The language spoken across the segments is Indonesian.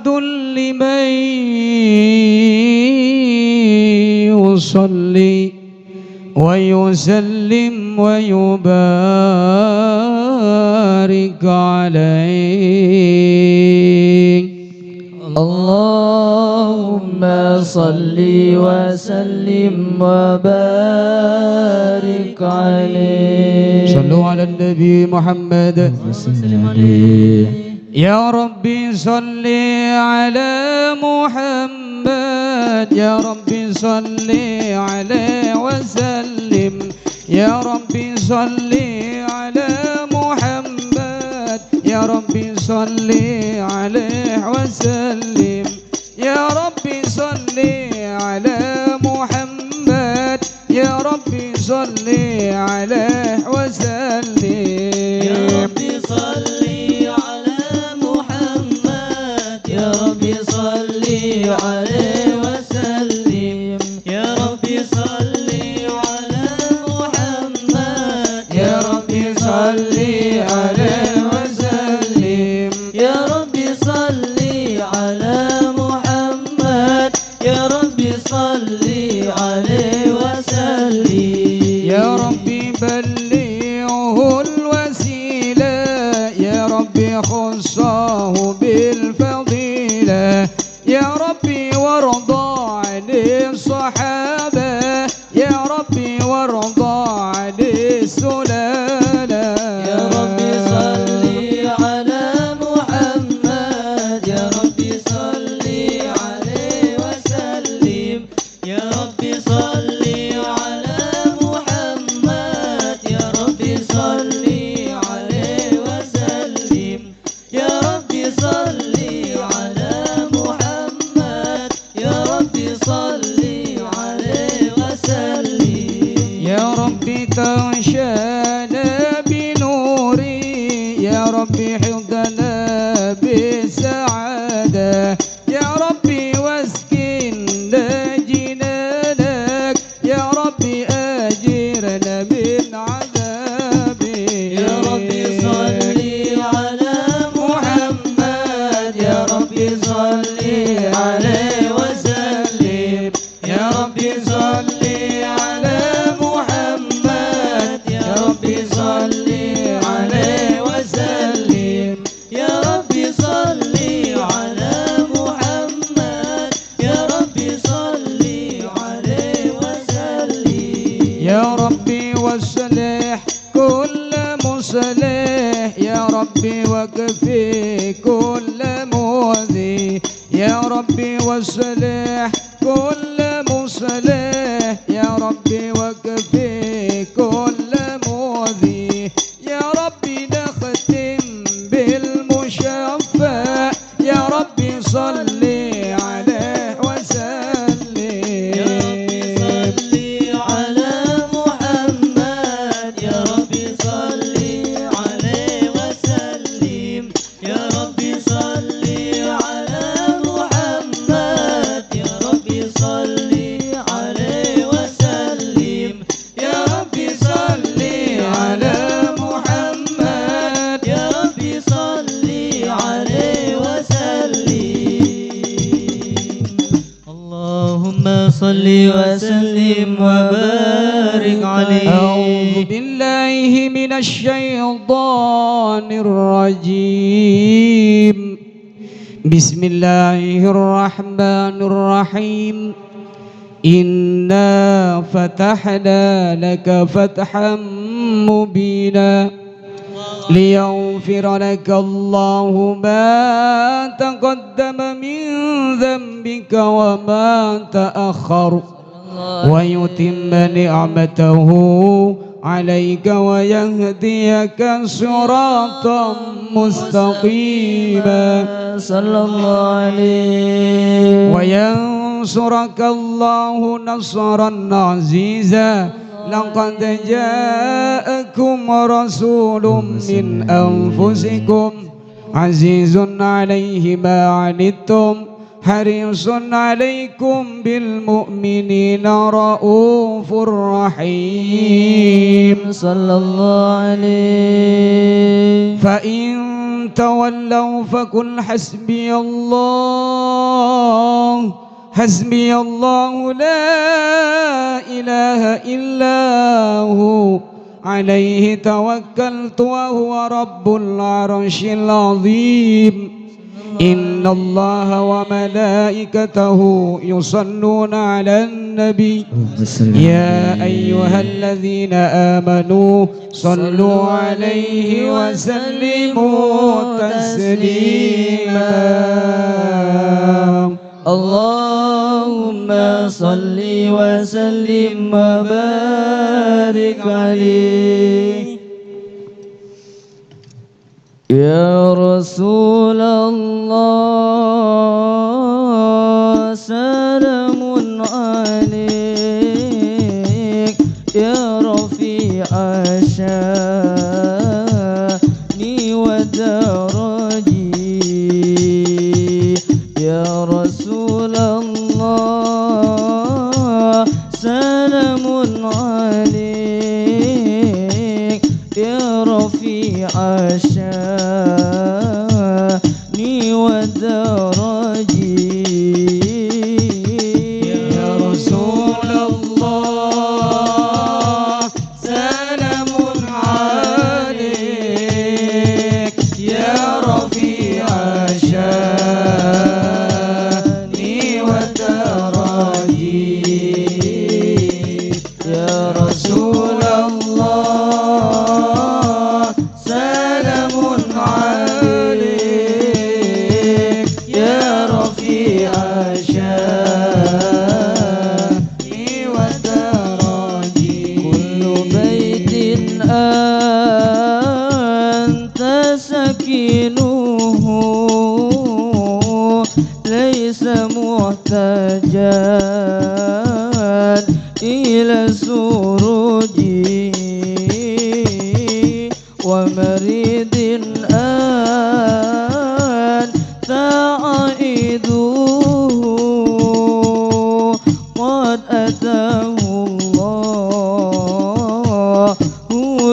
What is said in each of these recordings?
لمن يصلي ويسلم ويبارك عليه. اللهم صل وسلم وبارك عليه. صلوا على النبي محمد. يا ربي صل على محمد، يا ربي صل عليه وسلم، يا ربي صل على محمد، يا ربي صل عليه وسلم، يا ربي صل على محمد، يا ربي صل عليه وسلم، يا ربي صل يا ربي صل عليه وسلم، يا ربي صل على محمد، يا ربي صل عليه وسلم، يا ربي صل على محمد، يا ربي صل عليه وسلم، يا ربي بلغه الوسيلة، يا ربي خصه بالفضيلة، يا ربي وارضى عن الصحابة، يا ربي وارضى عن السلالة، يا ربي صل على محمد، يا ربي صل عليه وسلم، يا ربي صل على محمد، يا ربي صل عليه وسلم، يا ربي صل على محمد، يا ربي صل عليه وسلم، يا ربي تغشانا بنوري، يا ربي حفظنا بالسعادة، يا ربي واسكننا جنانك، يا ربي أجرنا من عذابك، يا ربي صل على محمد، يا ربي صل عليه وسلم، يا ربي صل على محمد، يا ربي صل عليه وسلم، يا ربي صل على محمد، يا ربي صل عليه وسلم، يا ربي واصلح كل مصلح، يا ربي وكفي كل مؤذي، يا ربي واصلح كل مصلح، يا ربي وكفي كل مؤذي، يا ربي نختم بالمشفع، يا ربي صل عليه وسلم، يا ربي صل على محمد، يا ربي صل عليه وسلم، يا ربي صل على محمد، يا ربي صل عليه وسلم، يا ربي صل على محمد، يا ربي صل عليه وسلم. اللهم صل وسلم وبارك عليه. أعوذ بالله من الشيطان الرجيم. بسم الله الرحمن الرحيم. إنا فتحنا لك فتحا مبينا ليغفر لك الله ما تقدم من ذنبك وما تأخر ويتم نعمته عليك ويهديك صراطا مستقيما صلى الله عليه وينصرك الله نصرا عزيزا. لقد جاءكم رسول من أنفسكم عزيز عليه ما عنتم حريص عليكم بالمؤمنين رؤوف رحيم صلى الله عليه. فإن تولوا فقل حسبي الله حسبي الله لا إله إلا هو عليه توكلت وهو رب العرش العظيم إن الله وملائكته يصلون على النبي يا أيها الذين آمنوا صلوا عليه وسلموا تسليما اللهم صل وسلم وبارك عليه يا رسول الله سلام عليك يا رفيع الشان والدرجي يا رسول الله سلام عليك يا رفيع الشان والدرجي يا رسول الله سلام عليك يا رفيع الشان والدرجي يا رسول الله سلام عليك يا رفيع الشان والدرجي كل بيت أنت سكينه ليس محتاجا إلى سروج ومريض أنت عائده قد أتاه الله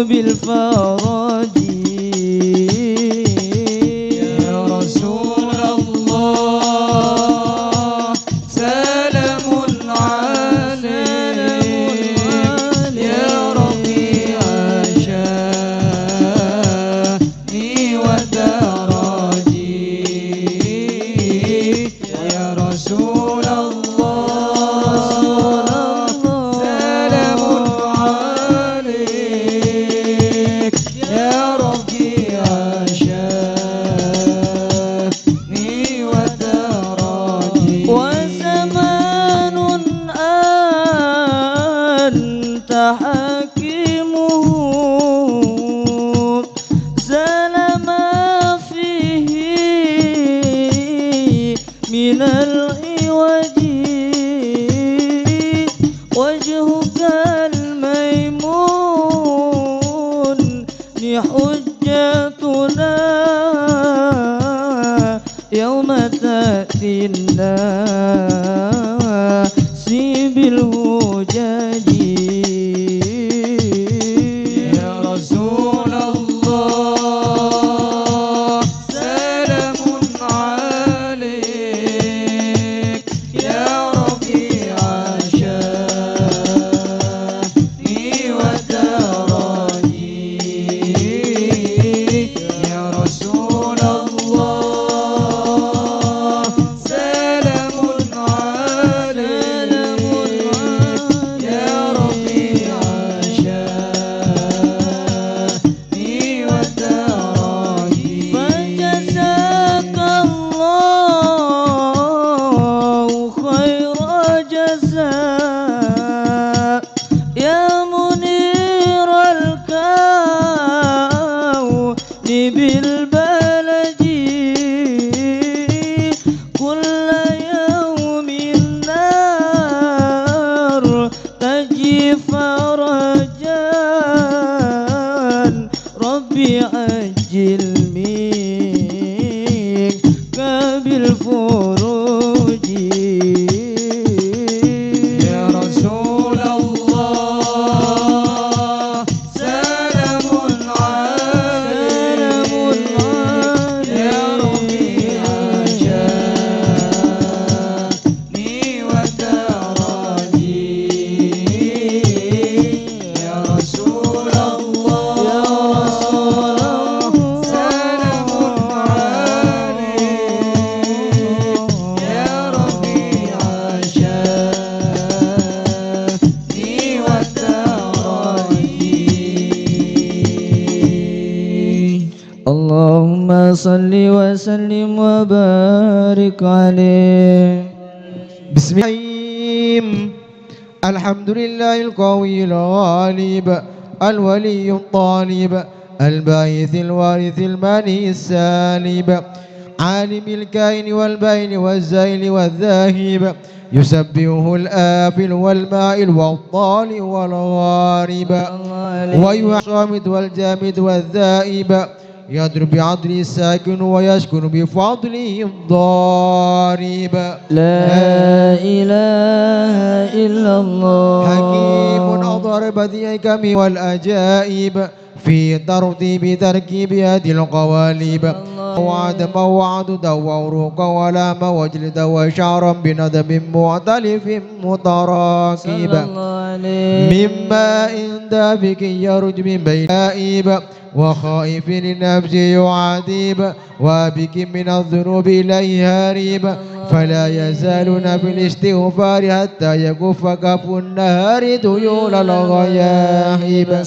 بالفرج يا رسول الله سلام عليك يا رفيع الشان والدرجي يا رسول الله سلام عليك يا رفيع الشان والدرجي وزمان أنت حكيمه زال ما فيه من العوج وجهك الميمون حجتنا يوم تأتي الناس بالهجج صل وسلم وبارك عليه. بسم الله الحمد لله القوي الغالب الولي الطالب الباعث الوارث الماني السالب عالم الكائن والبين والزائل والذاهب يسبحه الآفل والمائل والطال والغارب ويوحى الصامت والجامد والذائب يضرب بعدل الساكن ويسكن بفضله الضارب. لا إله إلا الله. حكيم أظهر بديع الحكم والأجائب في ترتيب تركيب هذه القوالب وعدم وعدد وعروق ولام وجلد وشعرا بندب مختلف متراكب مما إن دافك يرج من بين آئب وخائف للنفس يعذب وبك من الذنوب إليه هارب فلا يزالون في الاستغفار حتى يكف كف النهار ديول الغياهب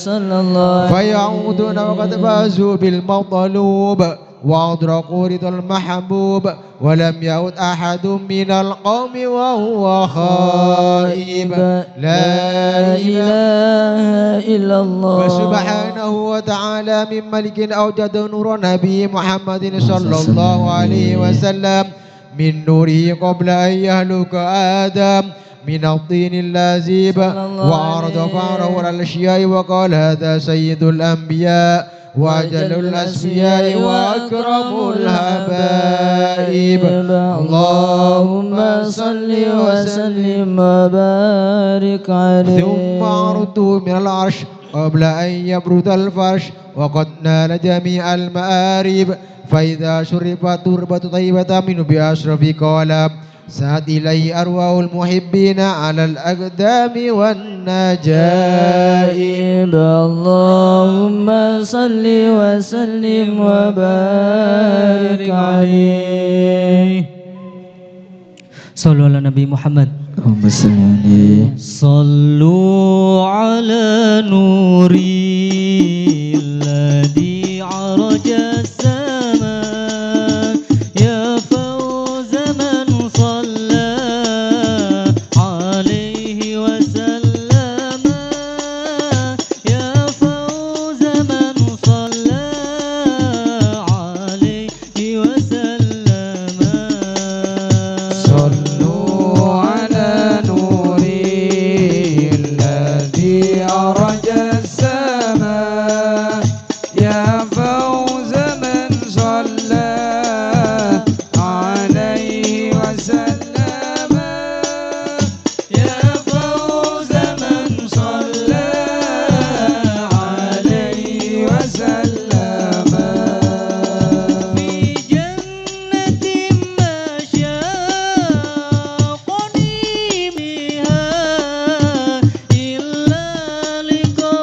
فيعودون وقد فازوا بالمطلوب وأدركوا رضا المحبوب ولم يعد أحد من القوم وهو خائب. لا إله إلا الله. فسبحانه وتعالى من ملك أوجد نور نبي محمد صلى الله عليه وسلم من نوره قبل أن يهلك آدم من الطين اللازب وعرض فعره الأشياء وقال هذا سيد الأنبياء وأجل الأسفياء وأكرم الحبائب. اللهم صل وسلم وبارك عليه. ثم عرضته من العرش قبل أن يبرد الفرش وقد نال جميع المآرب فإذا شربت تربة طيبة منه بأشرف قال سعد إليه أرواح المحبين على الأقدام والنجائب. اللهم صل وسلم وبارك عليه. صلوا على نبي محمد. اللهم صل عليه. صلوا على نوري الذي عرج السماء يا فوز من صلى عليه وسلم يا فوز من صلى عليه وسلم. صلوا على نوري الذي أرج السماء يا فوز من صلى عليه وسلم يا فوز من صلى عليه وسلم. في جنة مشاقني بها إلا لقاء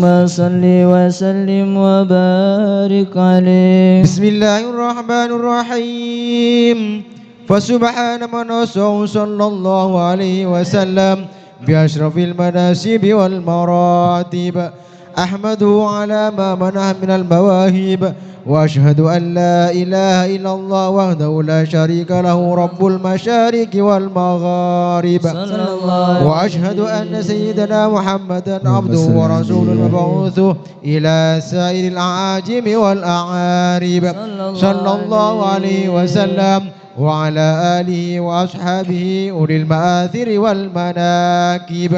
اللهم صل وسلم وبارك عليه. بسم الله الرحمن الرحيم. فسبحان من وصفه صلى الله عليه وسلم بأشرف المناسب والمراتب، أحمده على ما منح من المواهب، وأشهد أن لا إله إلا الله وحده لا شريك له رب المشارق والمغارب، وأشهد أن سيدنا محمدا عبده ورسوله المبعوث إلى سائر الأعاجم والأعارب صلى الله عليه وسلم وعلى آله وأصحابه أولي المآثر والمناكب،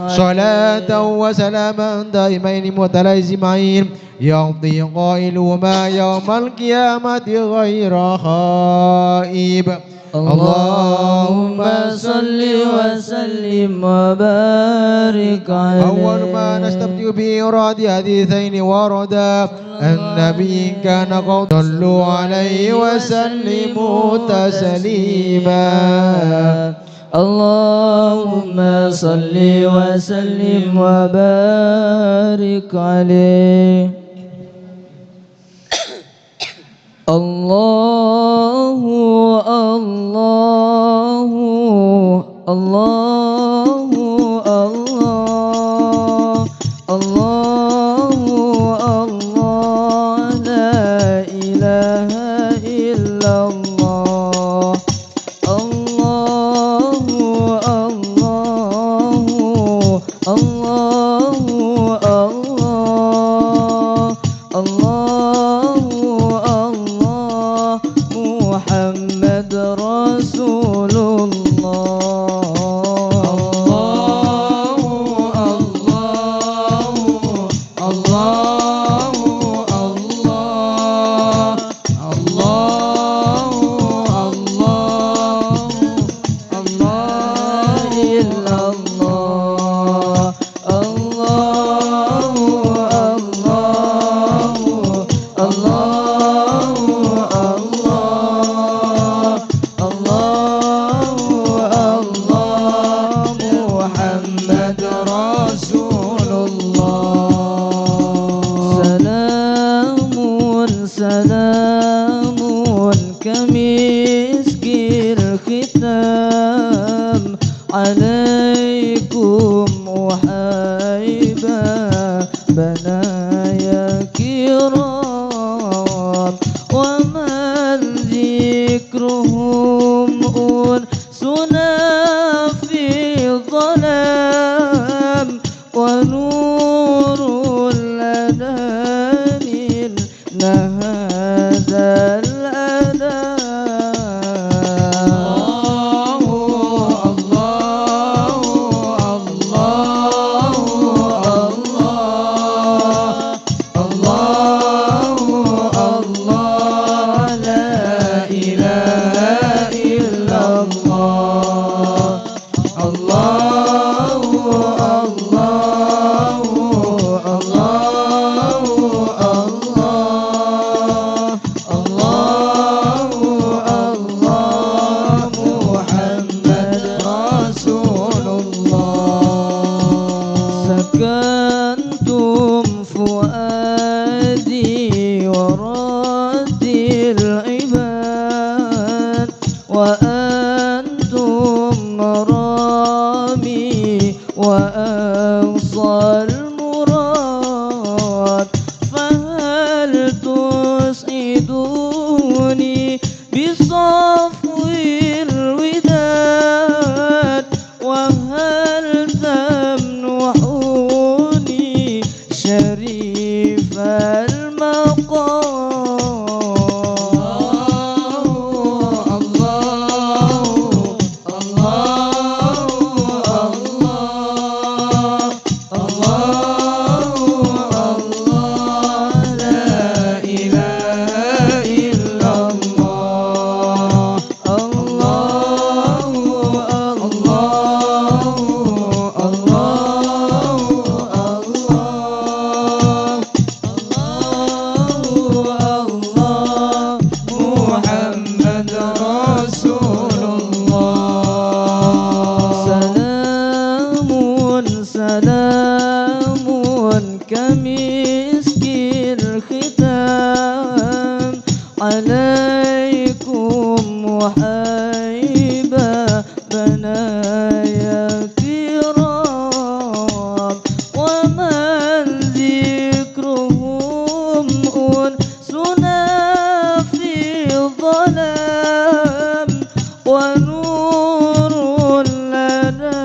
صلاة وسلاما دائمين متلازمين يقضي قائلهما يوم القيامة غير خائب. اللهم صل وسلم وبارك عليه. أول ما نستبدئ بإيراد حديثين وردا النبي كان قد صلوا عليه وسلموا تسليما. اللهم صل وسلم وبارك عليه. الله الله الله الله الله الله لا إله إلا الله. الله الله الله الله الله الله محمد رسول سلام كمسك الختام عليكم أحيبا بنايا كرام ومن ذكرهم أنسنا في الظلام ونور لنا من هذا الأداء. الله الله الله كمسك الختام عليكم وحيبا بنايا كرام ومن ذكرهم أنسنا في الظلام ونور لنا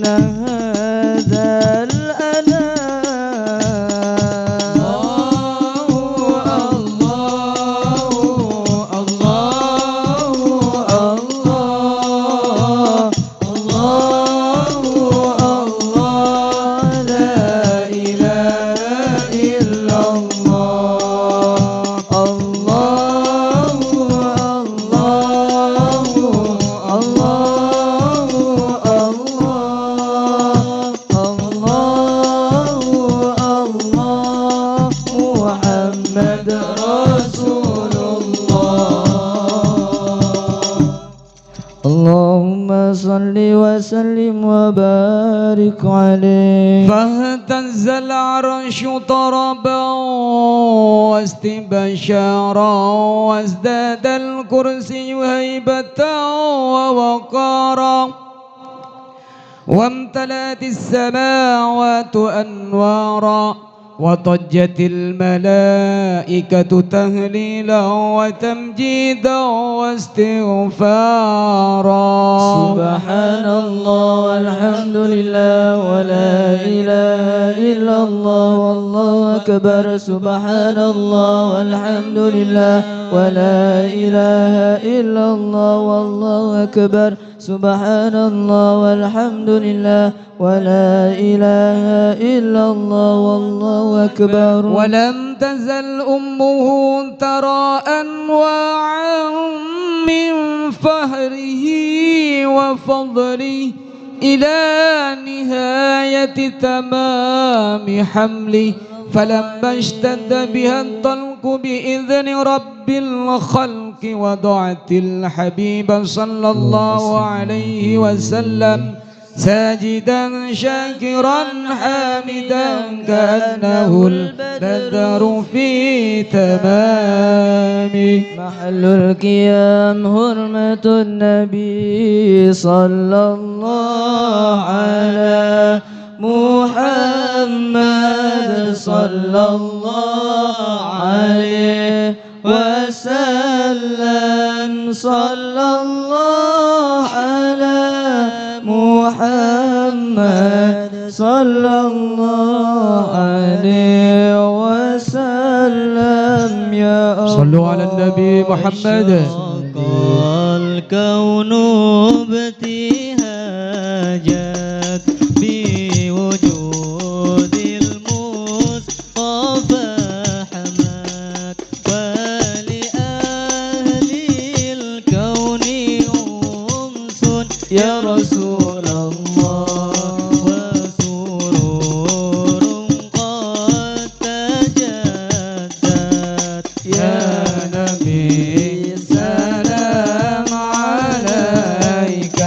هذا الأنام اللهم صل وسلم وبارك عليه. فاهتز العرش طربا واستبشارا وازداد الكرسي هيبة ووقارا وامتلأت السماوات أنوارا وضجت الملائكة تهليلا وتمجيدا واستغفارا. سبحان الله والحمد لله ولا إله إلا الله والله أكبر. سبحان الله والحمد لله ولا إله إلا الله والله أكبر. سبحان الله والحمد لله ولا إله إلا الله والله أكبر. ولم تزل أمه ترى أنواعا من فهره وفضله إلى نهاية تمام حمله فلما اشتد بها الطلق بإذن رب الخلق وضعت الحبيب صلى الله عليه وسلم ساجدا شاكرا حامدا كأنه البدر في تمامه. محل القيام حرمة النبي صلى الله على محمد صلى الله عليه وسلم. صلى الله على محمد صلى الله عليه وسلم. يا صلوا على النبي محمد. الكون ابتهاجت بوجود المصطفى حمد ولأهل الكون أنس يا رسول الله وسرور قد تجدد يا نبي سلام عليك.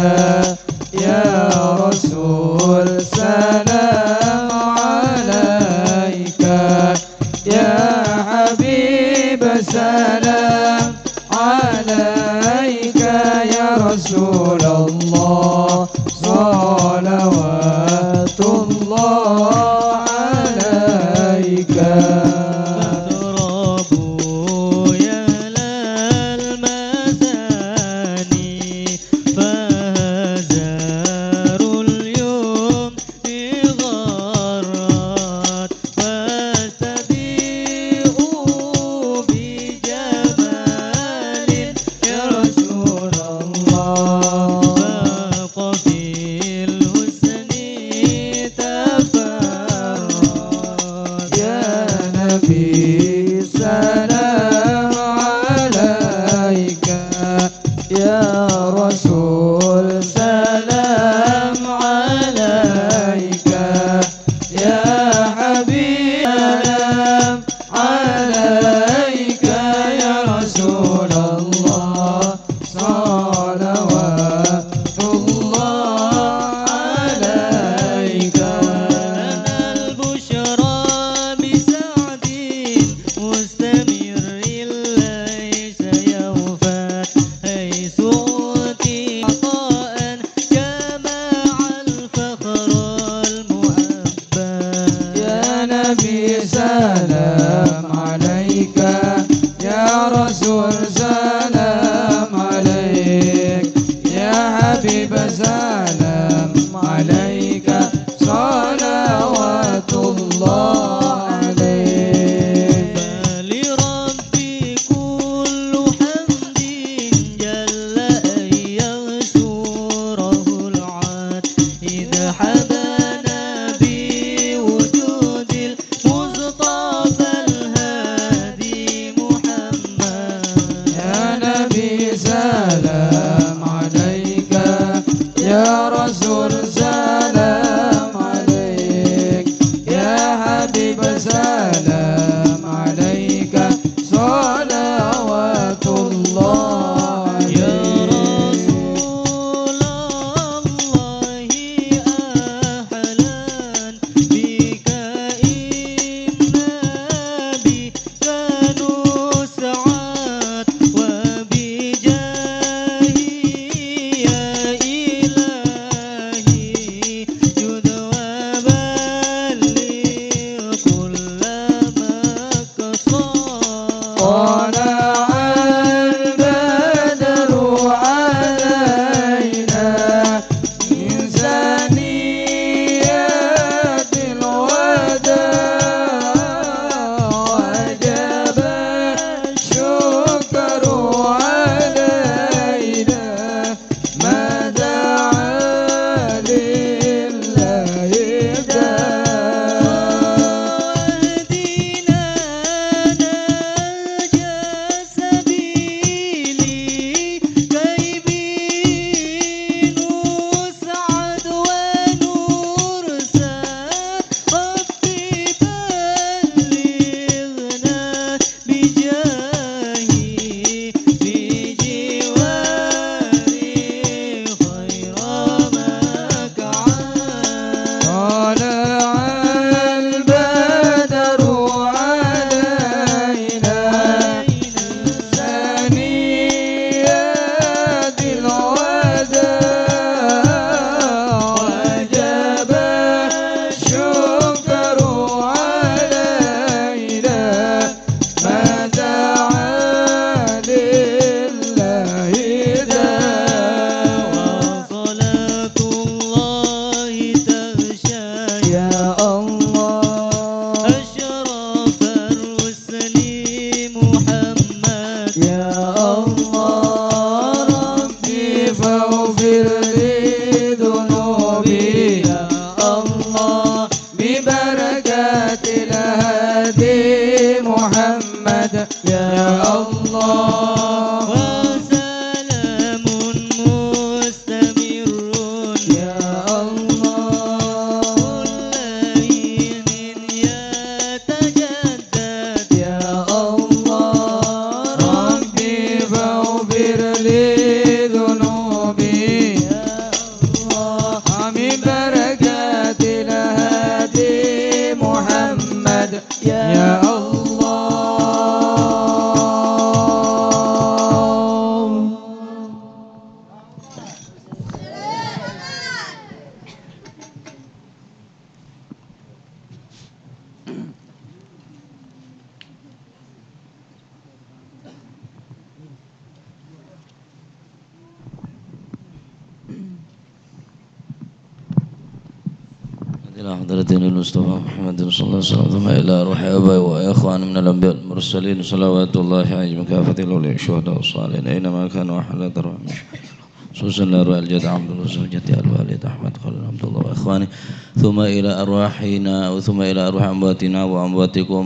نبي سلام عليك يا رسول سلام عليك يا حبيب سلام عليك صلوات الله عليك فلربي كل حمد جل أن يشكره العاد إذا حبانا بوجود المصطفى الهادي محمد يا نبي سلام عليك يا رسول سلام عليك يا حبيب سلام عليك صلوات الله يا عليك رسول الله أهلا بك إنا بك نسعد وبجاهه يا إلهي جد وبلغ كل مقصد طلع البدر علينا من ثنيات الوداع وجب الشكر علينا ما دعا لله واهدنا نجا سبيلي كي به نسعد ونرسى ربي بلغنا بجاهي في جواري خير مكعان طلع البدر علينا ثنيات الوداع وجب الشكر علينا ما دعا لله داع وصلاة الله تغشى يا الله أشرف الرسل محمد يا الله ربي فاغفر لي ذنوبي يا الله ببركات الهادي محمد يا الله وسلام مستمر يا الله كل حين يتجدد يا الله ربي فاغفر لي ذنوبي يا الله من بركات الهادي محمد يا الله إلى حضرة المصطفى محمد صلى الله عليه وسلم ثم إلى أرواح آبائي وإخوان من الأنبياء المرسلين صلوات الله عليهم كافة الأولياء الشهداء والصالحين أينما كانوا وحلت أرواحهم خصوصا الأرواح الجد عبد الله وزوجته الوالد أحمد خالد عبد الله وإخوانه ثم إلى أرواحنا وثم إلى أرواح أمواتنا وأمواتكم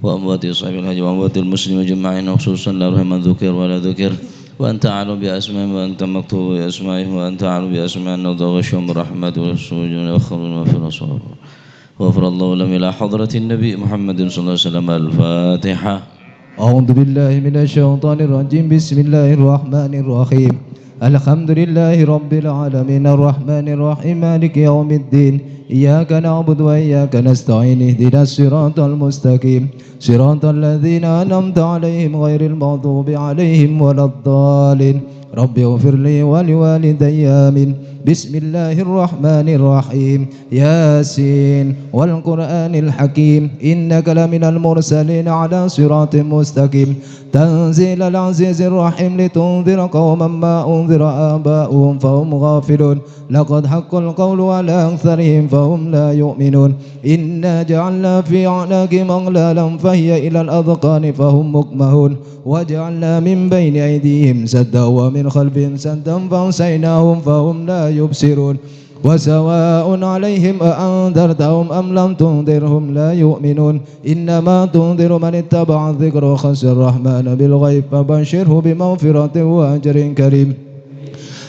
وأموات أصحاب الحج وأموات المسلمين أجمعين وخصوصا الأرواح من ذكر ولا ذكر وأنت أعلم بأسمائهم وأنت مكتوب بأسمائهم وأنت أعلم بأسمائهم وتغشهم برحمة والسجون ويخرون وفي الأصوات وغفر الله لهم إلى حضرة النبي محمد صلى الله عليه وسلم الفاتحة. أعوذ بالله من الشيطان الرجيم بسم الله الرحمن الرحيم الحمد لله رب العالمين الرحمن الرحيم مالك يوم الدين إياك نعبد وإياك نستعين اهدنا الصراط المستقيم صراط الذين أنعمت عليهم غير المغضوب عليهم ولا الضالين رب اغفر لي ولوالدي آمين. بسم الله الرحمن الرحيم. ياسين والقرآن الحكيم إنك لمن المرسلين على صراط مستقيم. تنزيل العزيز الرحيم لتنذر قوما ما أنذر آباؤهم فهم غافلون. لقد حق القول على أكثرهم فهم لا يؤمنون. إنا جعلنا في أعناقهم أغلالا فهي إلى الأذقان فهم مقمحون. وجعلنا من بين أيديهم سدا ومن خلفهم سدا فأغشيناهم فهم لا يبصرون. وسواء عليهم أأنذرتهم أم لم تنذرهم لا يؤمنون. إنما تنذر من اتبع الذكر وخشى الرحمن بالغيب فبشره بمغفرة وأجر كريم.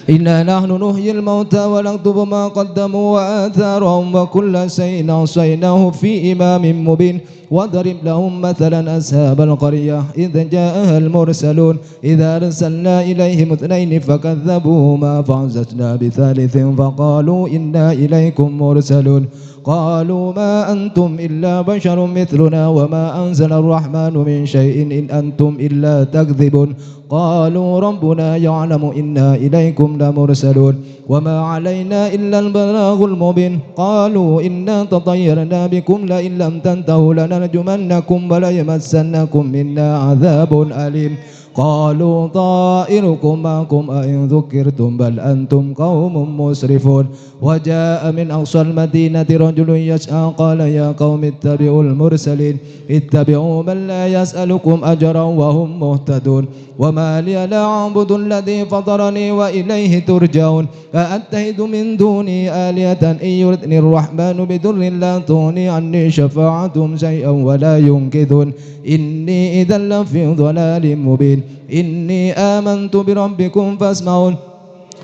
إنا نحن نحيي الموتى ونكتب ما قدموا وآثارهم وكل شيء أحصيناه في إمام مبين. واضرب لهم مثلا أصحاب القرية إذ جاءها المرسلون إذا أرسلنا إليهم اثنين فكذبوهما فعززنا بثالث فقالوا إنا إليكم مرسلون. قالوا ما أنتم إلا بشر مثلنا وما أنزل الرحمن من شيء إن أنتم إلا تكذبون. قالوا ربنا يعلم إنا إليكم لمرسلون وما علينا إلا البلاغ المبين. قالوا إنا تطيرنا بكم لئن لم تنتهوا لنرجمنكم وليمسنكم منا عذاب أليم. قالوا طائركم معكم أئن ذكرتم بل أنتم قوم مسرفون. وجاء من أقصى المدينة رجل يسعى قال يا قوم اتبعوا المرسلين اتبعوا من لا يسألكم أجرا وهم مهتدون. وما لي لا أعبد الذي فطرني وإليه ترجعون. أأتخذ من دوني آلهة إن يردني الرحمن بضر لا تغني عني شفاعتهم شيئا ولا ينقذون. إني إذا لفي ضلال مبين. إني آمنت بربكم فاسمعون.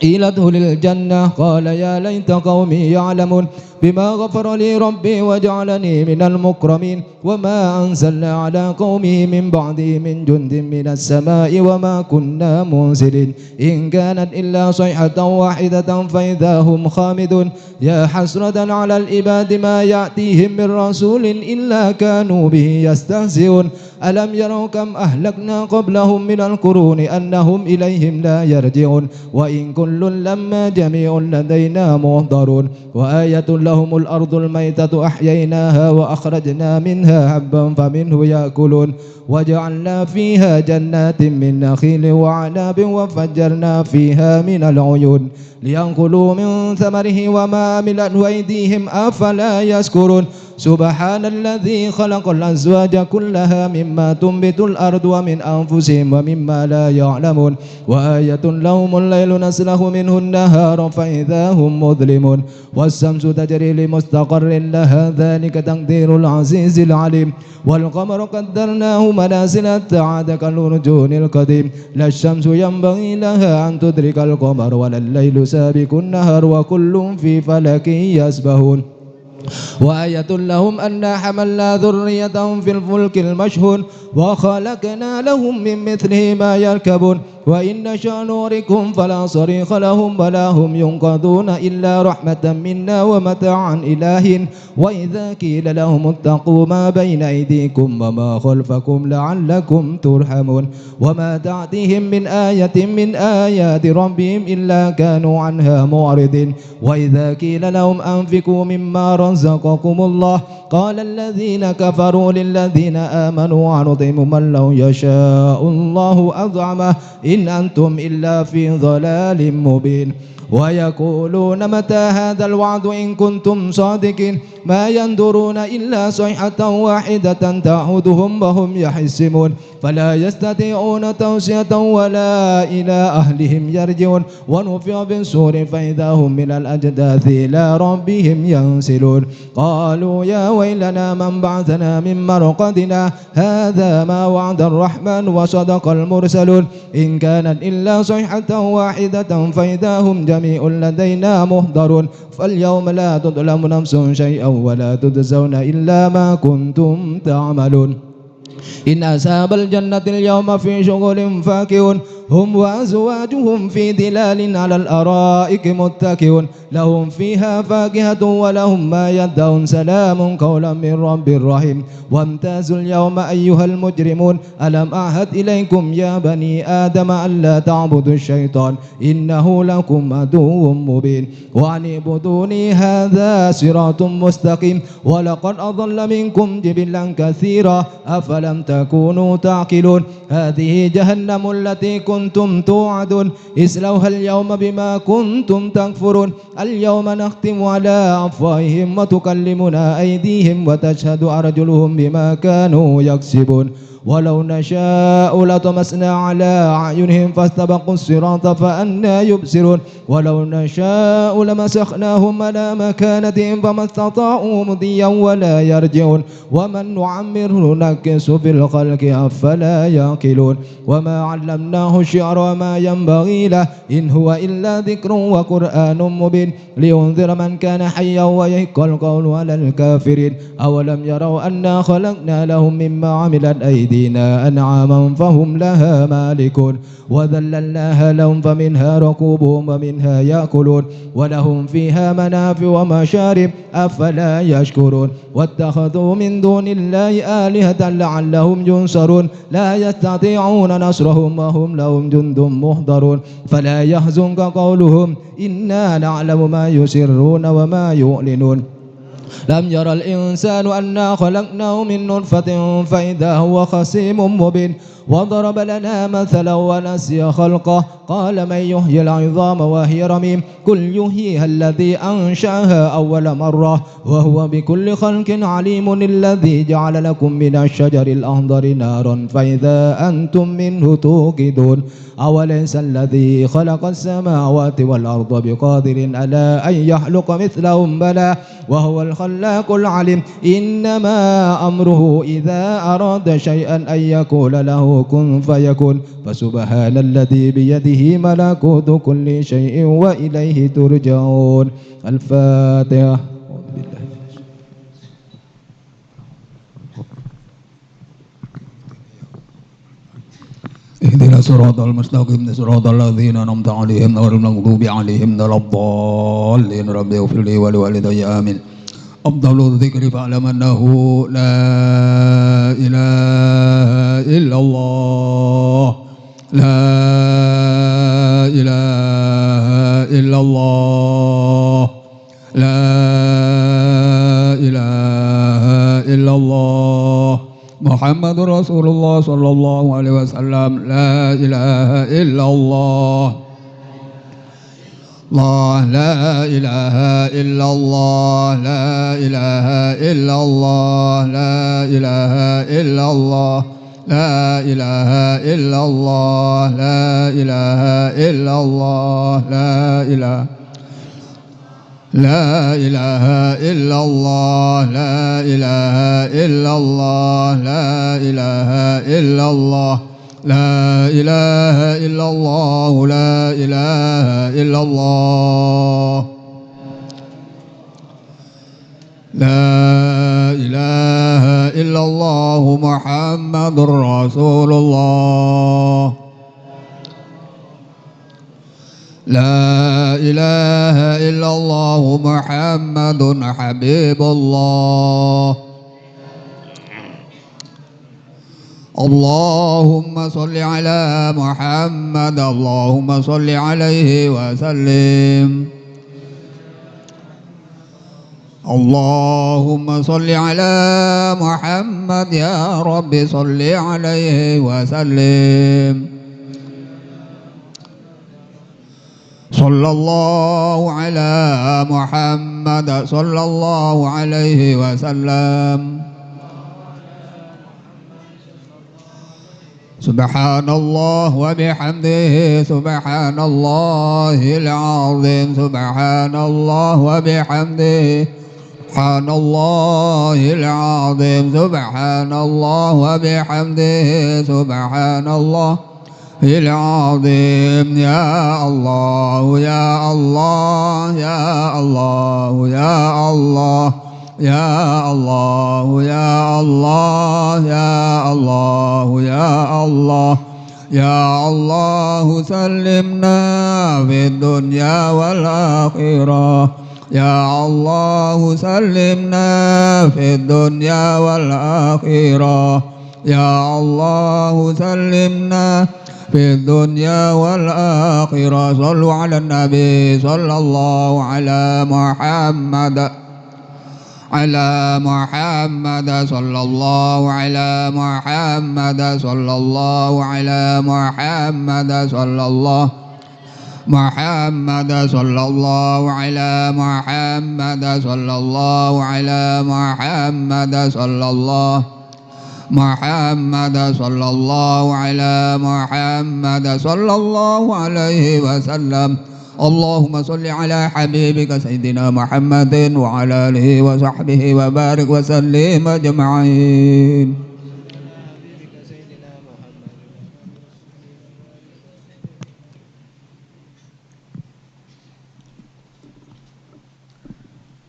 قيل ادخل الجنة قال يا ليت قومي يعلمون بما غفر لي ربي وجعلني من المكرمين. وما أنزلنا على قومه من بعده من جند من السماء وما كنا منزلين. إن كانت إلا صيحة واحدة فإذا هم خامدون. يا حسرة على العباد ما يأتيهم من رسول إلا كانوا به يستهزئون. ألم يروا كم أهلكنا قبلهم من القرون أنهم إليهم لا يرجعون. وإن كل لما جميع لدينا محضرون. وآية لهم الأرض الميتة أحييناها وأخرجنا منها حبا فمنه يأكلون. وجعلنا فيها جنات من نخيل وعناب وفجرنا فيها من العيون ليأكلوا من ثمره وما عملته أيديهم أفلا يشكرون. سبحان الذي خلق الأزواج كلها مما تنبت الأرض ومن أنفسهم ومما لا يعلمون. وآية لهم الليل نسلخ منه النهار فإذا هم مظلمون. والشمس تجري لمستقر لها ذلك تقدير العزيز العليم. والقمر قدرناه منازل عاد كالأرجون القديم. لا الشمس ينبغي لها أن تدرك القمر ولا الليل سابق النهار وكل في فلك يسبحون. وآية لهم أنا حملنا ذريتهم في الفلك المشحون وخلقنا لهم من مثله ما يركبون. وإن نشأ نغرقهم فلا صريخ لهم ولا هم ينقذون إلا رحمة منا ومتاعا إلى حين. وإذا قيل لهم اتقوا ما بين أيديكم وما خلفكم لعلكم ترحمون. وما تأتيهم من آية من آيات ربهم إلا كانوا عنها معرضين. وإذا قيل لهم أنفقوا مما رزقكم الله قال الذين كفروا للذين آمنوا أنطعم من لو يشاء الله أطعمه إن أنتم إلا في ضلال مبين. ويقولون متى هذا الوعد إن كنتم صادقين ما ينظرون إلا صيحة واحدة تأخذهم وهم يحسمون. فلا يستطيعون توصية ولا إلى أهلهم يرجعون. ونفخ بالصور فإذا هم من الأجداث إلى ربهم ينسلون. قالوا يا ويلنا من بعثنا من مرقدنا هذا ما وعد الرحمن وصدق المرسلون. إن كانت إلا صيحة واحدة فإذا هم جميع لدينا محضرون. فاليوم لا تظلم نفس شيئا ولا تجزون إلا ما كنتم تعملون. إن أصحاب الجنة اليوم في شغل فاكهون هم وأزواجهم في ظلال على الأرائك متكئون لهم فيها فاكهة ولهم ما يدعون سلام قولا من رب رحيم وامتازوا اليوم أيها المجرمون ألم أعهد إليكم يا بني آدم ألا تعبدوا الشيطان إنه لكم عدو مبين وأن اعبدوني هذا صراط مستقيم ولقد أضل منكم جبلا كثيرا أفلم تكونوا تعقلون هذه جهنم التي كنتم توعدون اصلوها اليوم بما كنتم تكفرون اليوم نختم على أفواههم وتكلمنا أيديهم وتشهد أرجلهم بما كانوا يكسبون ولو نشاء لطمسنا على أعينهم فاستبقوا الصراط فأنى يبصرون ولو نشاء لمسخناهم على مكانتهم فما استطاعوا مضيا ولا يرجعون ومن نعمره نكس في الخلق أفلا يعقلون وما علمناه الشعر وما ينبغي له إن هو إلا ذكر وقرآن مبين لينذر من كان حيا ويحق القول على الكافرين أولم يروا أنا خلقنا لهم مما عملت أيدينا أنعاما فهم لها مالكون وذللناها لهم فمنها ركوبهم ومنها يأكلون ولهم فيها منافع ومشارب أفلا يشكرون واتخذوا من دون الله آلهة لعلهم ينصرون لا يستطيعون نصرهم وهم لهم جند محضرون فلا يحزنك قولهم إنا نعلم ما يسرون وما يعلنون لم ير الإنسان أنا خلقناه من نطفة فإذا هو خصيم مبين وضرب لنا مثلا ونسي خلقه قال من يحيي العظام وهي رميم قل يحييها الذي أنشأها أول مرة وهو بكل خلق عليم الذي جعل لكم من الشجر الأخضر نارا فإذا أنتم منه توقدون أوليس الذي خلق السماوات والأرض بقادر على أن يخلق مثلهم بلى وهو الخلاق العليم إنما أمره إذا أراد شيئا أن يقول له كن فيكون فسبحان الذي بيده ملكوت كل شيء وإليه ترجعون الفاتحة اهدنا الصراط المستقيم صراط الذين أنعمت عليهم غير المغضوب عليهم ولا الضالين رب اغفر لي ولوالدي آمين أفضل الذكر فاعلم أنه لا إله إلا الله لا إله إلا الله لا إله إلا الله محمد رسول الله صلى الله عليه وسلم لا إله إلا الله لا إله إلا الله لا إله إلا الله لا إله إلا الله لا إله إلا الله لا إله إلا الله لا إله إلا الله لا إله إلا الله لا إله إلا الله لا إله إلا الله لا إله إلا الله لا إله إلا الله محمد رسول الله لا إله إلا الله محمد حبيب الله اللهم صل على محمد اللهم صل عليه وسلم اللهم صل على محمد يا رب صل عليه وسلم صلى الله على محمد صلى الله عليه وسلم سبحان الله وبحمده سبحان الله العظيم سبحان الله وبحمده سبحان الله العظيم سبحان الله وبحمده سبحان الله العظيم يا الله يا الله يا الله يا الله يا الله يا الله يا الله يا الله يا الله سلمنا في الدنيا والآخرة يا الله سلمنا في الدنيا والآخرة يا الله سلمنا في الدنيا والآخرة صلوا على النبي صلى الله على محمد على محمد صلى الله على محمد صلى الله على محمد صلى الله محمد صلى الله على محمد صلى الله على محمد صلى الله محمد صلى الله على محمد صلى الله عليه وسلم اللهم صل على حبيبك سيدنا محمد وعلى آله وصحبه وبارك وسلم أجمعين.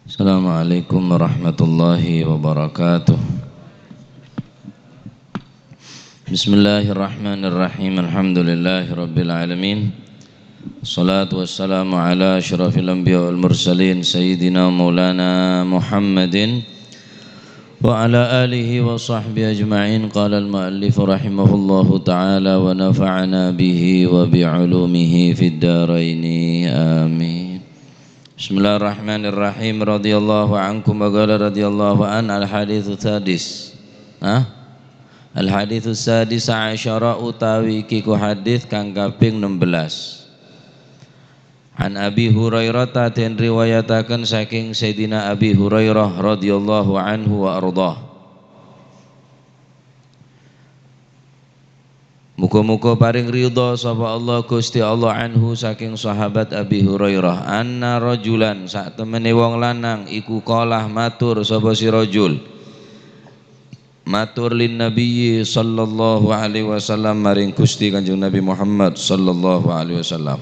Assalamualaikum warahmatullahi wabarakatuh. Bismillahirrahmanirrahim. Alhamdulillahi rabbil alamin. Salatu wassalamu ala asyrafil anbiya wal mursalin sayyidina maulana Muhammadin wa ala alihi wa sahbihi ajma'in. Qala al-muallif rahimahullahu ta'ala wa nafa'ana bihi wa bi'ulumihi fid dharaini amin. Bismillahirrahmanirrahim. Radhiyallahu ankum wa qala radhiyallahu an al-haditsu sadis. Al-haditsu sadis asyara utawi kiku hadis kang kaping 16. An Abi Hurairah den riwayataken saking Sayyidina Abi Hurairah radhiyallahu anhu wa ardhah. Muga-muga paring ridha sapa Allah Gusti Allah anhu saking sahabat Abi Hurairah anna rajulan sak temene wong lanang iku kalah matur sapa si rajul matur lin nabiyyi sallallahu alaihi wasallam maring Gusti Kanjeng Nabi Muhammad sallallahu alaihi wasallam.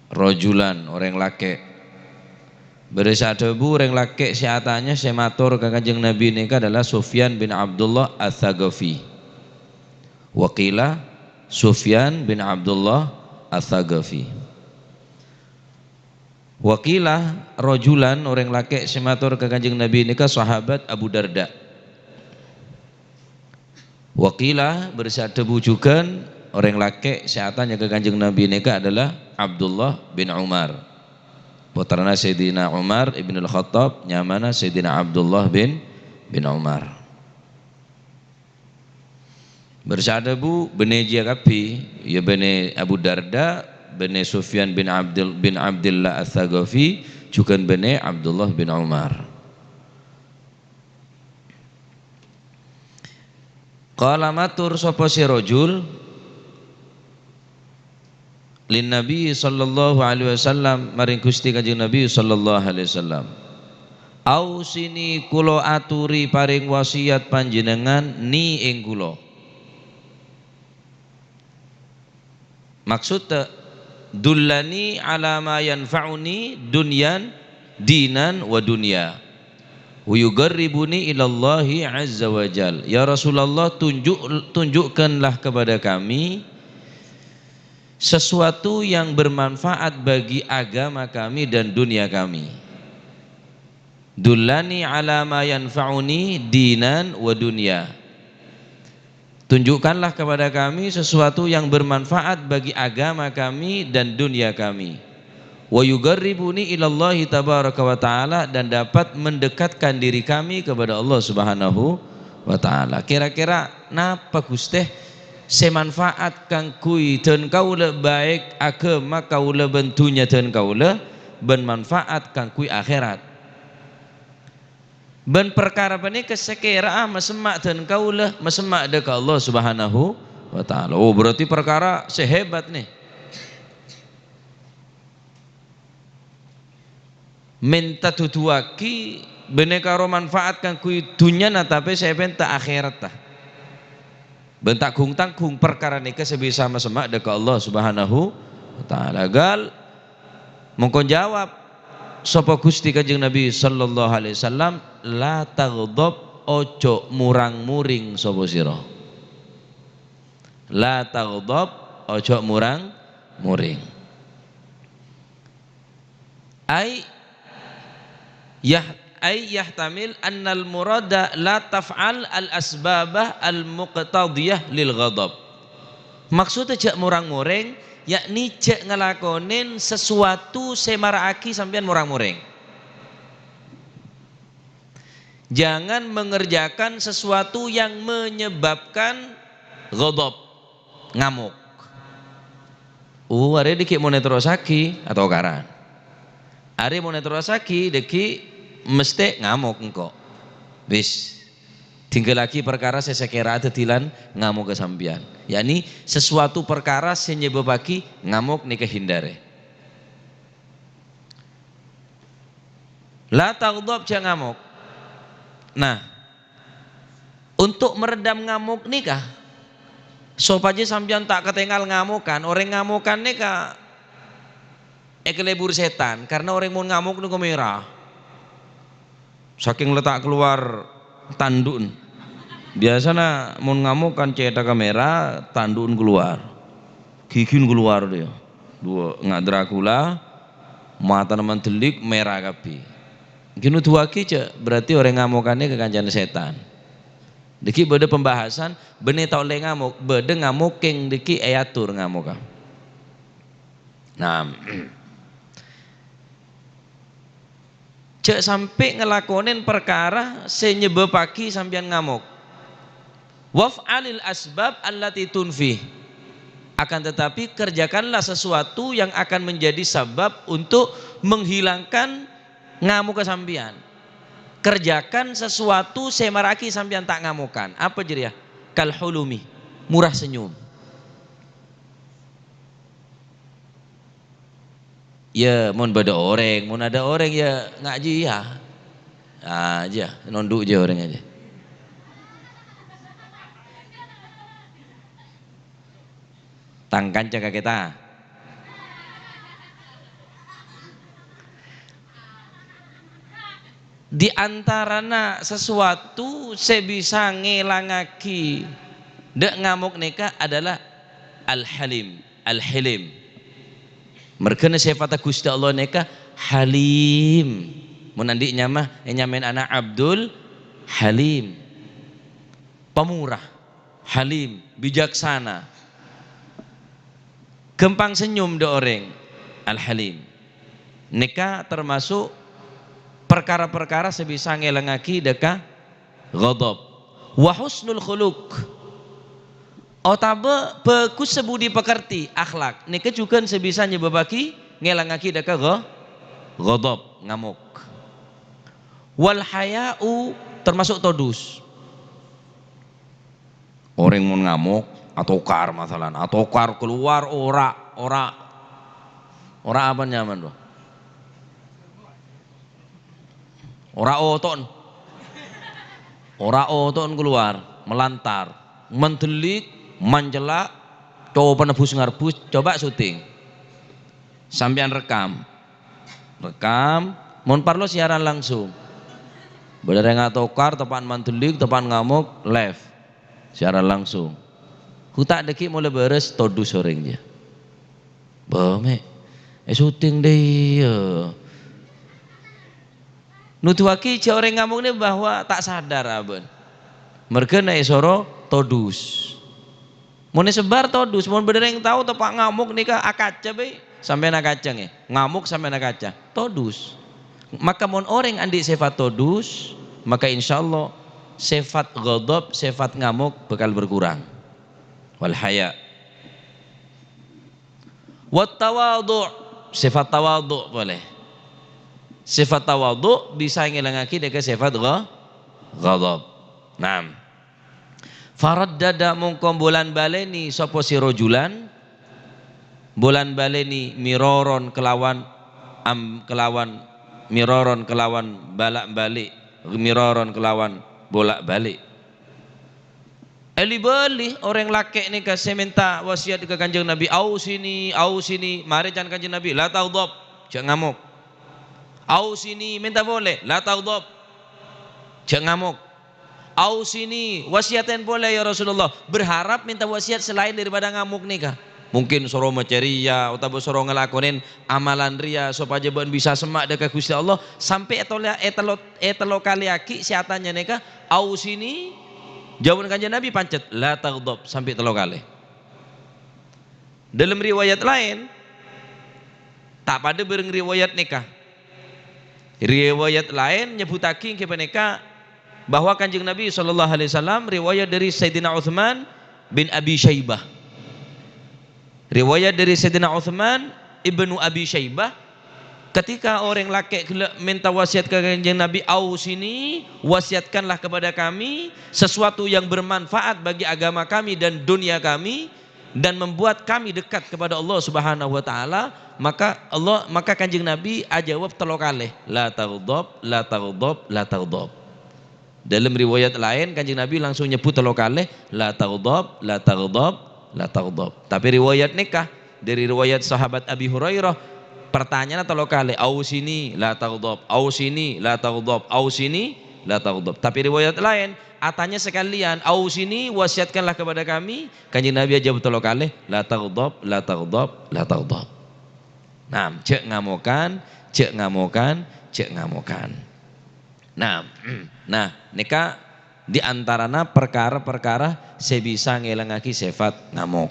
Rajulan orang laki bersadabu orang laki siatanya saya matur ke Kanjeng Nabi ini adalah Sufyan bin Abdullah Ats-Tsagafi. Wakila Sufyan bin Abdullah Ats-Tsagafi. Wakila rajulan orang laki saya matur ke Kanjeng Nabi ini sahabat Abu Darda. Wakila bersadabu juga orang laki siatanya ke Kanjeng Nabi ini adalah Abdullah bin Umar. Putrana Sayyidina Umar ibn al-Khattab nyamana Sayyidina Abdullah bin Umar. Bersadabu bene Jakapi ya bene Abu Darda bene Sufyan bin Abdullah Ats-Tsagafi juga bene Abdullah bin Umar. Qala matur sapa si rajul lin Nabi sallallahu alaihi wasallam maring Gusti Kanjeng Nabi sallallahu alaihi wasallam. Ausini kula aturi paring wasiat panjenengan ni ing kula. Maksud dullani ala ma yanfa'uni dunyan dinan wa dunya. Wa yugarribuni ilallahi azza wa jal. Ya Rasulullah tunjukkanlah kepada kami sesuatu yang bermanfaat bagi agama kami dan dunia kami. Dullani ala ma yanfa'uni dinan wa dunya. Tunjukkanlah kepada kami sesuatu yang bermanfaat bagi agama kami dan dunia kami. Wa yugarribuni ilallahi tabaraka wa ta'ala dan dapat mendekatkan diri kami kepada Allah Subhanahu wa ta'ala. Kira-kira napa Gusti semanfaat kang kui dan kaula baik agama kaula bentunya dan kaula bermanfaat kang kui akhirat. Ben perkara bani kesekira mesemak dan kaula mesemak dekat Allah Subhanahu wa ta'ala. Oh berarti perkara sehebat nih. Minta tutuaki bene karo manfaat kang kui dunya na tapi saya benta akhirat tah. Bentak kung tangkung perkara nikah sebisa semak dekat Allah Subhanahu wa ta'ala. Gal mongkon jawab sapa Gusti Kanjeng Nabi sallallahu alaihi wasallam la taghdab ojo murang-muring sapa sira. La taghdab, ojo murang muring. Ay yahtamil annal murada la taf'al al asbabah al muqtadiyah lil ghadab. Maksudnya cek murang-muring yakni cek ngelakonin sesuatu semaraki sampean murang-muring. Jangan mengerjakan sesuatu yang menyebabkan ghadab, ngamuk. Are diki monetrosaki atau karan. Are monetrosaki diki mesti ngamuk engko. Wis tinggal lagi perkara sesekira tetilan ngamuk ke sampean. Yani sesuatu perkara senyebabaki ngamuk nika hindare. La taghdab jangan ngamuk. Nah, untuk meredam ngamuk nikah sopaja sampean tak ketinggal ngamukan, orang ngamukan nikah ekelebur setan karena orang mau ngamuk niku merah. Saking letak keluar tandun. Biasanya mau ngamuk kan cetak kamera tandun keluar. Gigin keluar dia. Dua nggak Dracula, mata naman telik merah kapi. Ginu dua kice berarti orang ngamukannya kekancan setan. Deki beda pembahasan bene tau le ngamuk, beda ngamuk keng deki ayatur ngamuk. Nah, cek sampai ngelakonin perkara senyebabaki sampean ngamuk. Waf'alil asbab allati tunfi. Akan tetapi kerjakanlah sesuatu yang akan menjadi sabab untuk menghilangkan ngamuk ke sampean. Kerjakan sesuatu semaraki sampean tak ngamukan. Apa jadi ya? Kal hulumi, murah senyum. Ya mun beda orang, mun ada orang ya ngaji ya. Aja, nonduk aja orang aja. Tangkan jaga kita. Di antarana sesuatu sebisa ngelangaki dek ngamuk neka adalah al-halim, al-hilim. Merkena sifat Gusti Allah neka halim. Mun andi nyamah nyamen anak Abdul Halim. Pemurah, halim, bijaksana. Gempang senyum de orang al-halim. Neka termasuk perkara-perkara sebisa ngelengaki deka ghadab. Wa husnul khuluq. Otabe bagus sebudi pekerti akhlak. Neka juga sebisa nyebabaki ngelengaki deka ghadab, ngamuk. Wal haya'u termasuk todus. Orang mau ngamuk atau kar masalah, atau kar keluar ora apa nyaman loh. Ora oton keluar, melantar, mendelik, menjelak, coba nebus ngarbus, coba syuting. Sampean rekam, mohon parlo siaran langsung. Bener yang atokar, tepan mendelik, tepan ngamuk, live, siaran langsung. Hutak deki mulai beres todus orang dia. Bame, syuting deh. Nutuaki cek orang ngamuk ini bahwa tak sadar aben. Mereka naik soro todus. Mau sebar todus, mau bener yang tahu tepak ngamuk nikah akaca be sampai nak kacang ya. Ngamuk sampai nak kaca todus. Maka mau orang andi sifat todus, maka insya Allah sifat ghadab, sifat ngamuk bakal berkurang. Wal haya. Wat tawadhu, sifat tawadhu boleh. Sifat tawadhu bisa ngilangake deke sifat ghadab. Naam. Faraddada mungko bulan baleni sapa si rojulan, bulan baleni miroron kelawan miroron kelawan balak-balik, miroron kelawan bolak-balik. Bali orang laki ni kasih minta wasiat ke kanjeng Nabi, au sini, mari jangan kanjeng Nabi, la taghdab, jangan ngamuk. Au sini minta boleh, la taghdab, jangan ngamuk. Ausini, wasiatin boleh ya Rasulullah. Berharap minta wasiat selain daripada ngamuk nikah. Mungkin soro maceria atau soro ngelakonin amalan ria supaya ben bisa semak dekat Gusti Allah sampai etelo kali aki siatanya nikah. Ausini, jawaban kanjeng Nabi pancet la taghdab sampai telo kali. Dalam riwayat lain tak pada bareng riwayat nikah. Riwayat lain nyebutake kepada nikah bahwa kanjeng Nabi SAW riwayat dari Sayyidina Uthman bin Abi Syaibah, riwayat dari Sayyidina Uthman ibnu Abi Syaibah, ketika orang laki minta wasiat ke kanjeng Nabi, ausini, wasiatkanlah kepada kami sesuatu yang bermanfaat bagi agama kami dan dunia kami dan membuat kami dekat kepada Allah Subhanahu wa taala. Maka kanjeng Nabi ajawab telokale, la taghdab, la taghdab, la taghdab. Dalam riwayat lain kanjeng Nabi langsung nyebut telokale, la taghdab, la taghdab, la taghdab. Tapi riwayat nikah dari riwayat sahabat Abi Hurairah, pertanyaan telokale, ausini, la taghdab, ausini, la taghdab, ausini, la taghdab. Tapi riwayat lain atanya sekalian, ausini, wasiatkanlah kepada kami. Kanjeng Nabi aja betul kali, la taghdab, la taghdab, la taghdab. Nah, cek ngamokan, cek ngamokan, cek ngamokan. Nah, nikah di antarana perkara-perkara saya bisa ngelangaki sifat ngamuk.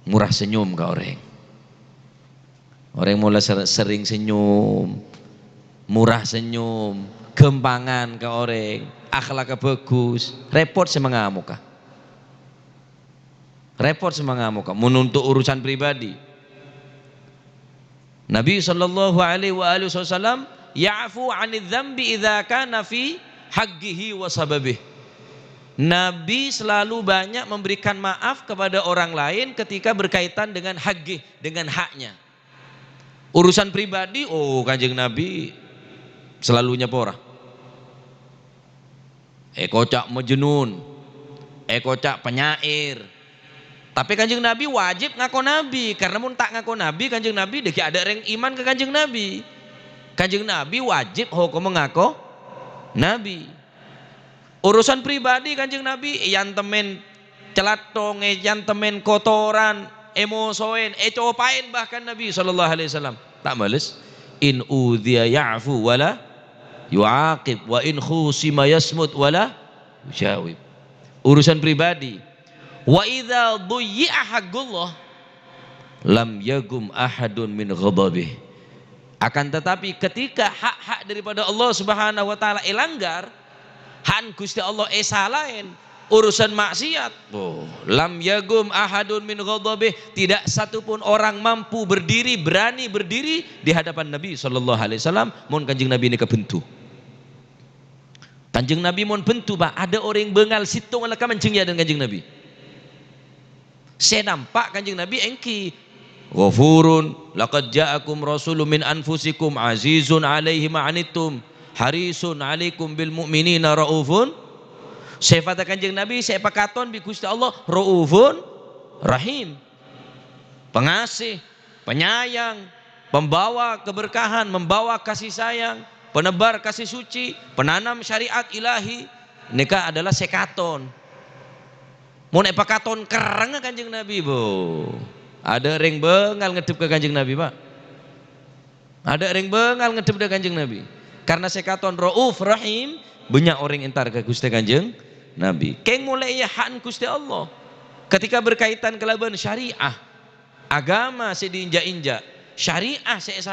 Murah senyum ke orang. Orang mulai sering senyum, murah senyum, gempangan ke orang, akhlaknya bagus, repot semangamuka. Repot semangamuka, menuntut urusan pribadi. Nabi SAW ya'fu 'anil dzambi idza kana fi haqqihi wa sababih. Nabi selalu banyak memberikan maaf kepada orang lain ketika berkaitan dengan haqqih, dengan haknya. Urusan pribadi, kanjeng Nabi selalu nyepora. Kocak majnun, kocak penyair. Tapi kanjeng Nabi wajib ngaku Nabi, karena mun tak ngaku Nabi kanjeng Nabi deki ada orang iman ke kanjeng Nabi. Kanjeng Nabi wajib hukum mengaku Nabi. Urusan pribadi kanjeng Nabi yang temen celatong, yang temen kotoran, emosoen, copain bahkan Nabi SAW tak males. In udhiya ya'fu wala yu'aqib wa in khusima yasmut wala yujawib. Urusan pribadi. Wa idza dhuyyi'a haqqullah lam yagum ahadun min ghadabih. Akan tetapi ketika hak-hak daripada Allah Subhanahu wa taala elanggar, hak Gusti Allah salahin, urusan maksiat, lam yagum ahadun min ghadabih, tidak satupun orang mampu berdiri, berani berdiri di hadapan Nabi sallallahu alaihi wasallam. Mun kanjeng Nabi ini kebentu. Kanjeng Nabi mun bentu, Pak, ada orang bengal situng ala kamancing ya dan kanjeng Nabi. Saya nampak kanjeng Nabi engki ghafurun laqad ja'akum rasulun min anfusikum azizun alaihi ma'anittum harisun alaikum bil mu'minina raufun. Sifat kanjeng Nabi saya pakaton bi Gusti Allah raufun rahim, pengasih, penyayang, pembawa keberkahan, membawa kasih sayang, penebar kasih suci, penanam syariat ilahi. Nikah adalah sekaton. Mau nek pakaton kereng kanjeng Nabi, Bu. Ada ring bengal ngedep ke kanjeng Nabi, Pak. Ada ring bengal ngedep ke kanjeng Nabi. Karena sekaton rauf rahim, banyak orang entar ke Gusti kanjeng Nabi. Keng mulai ya hak Gusti Allah. Ketika berkaitan kelaban syariah, agama diinjak-injak, syariah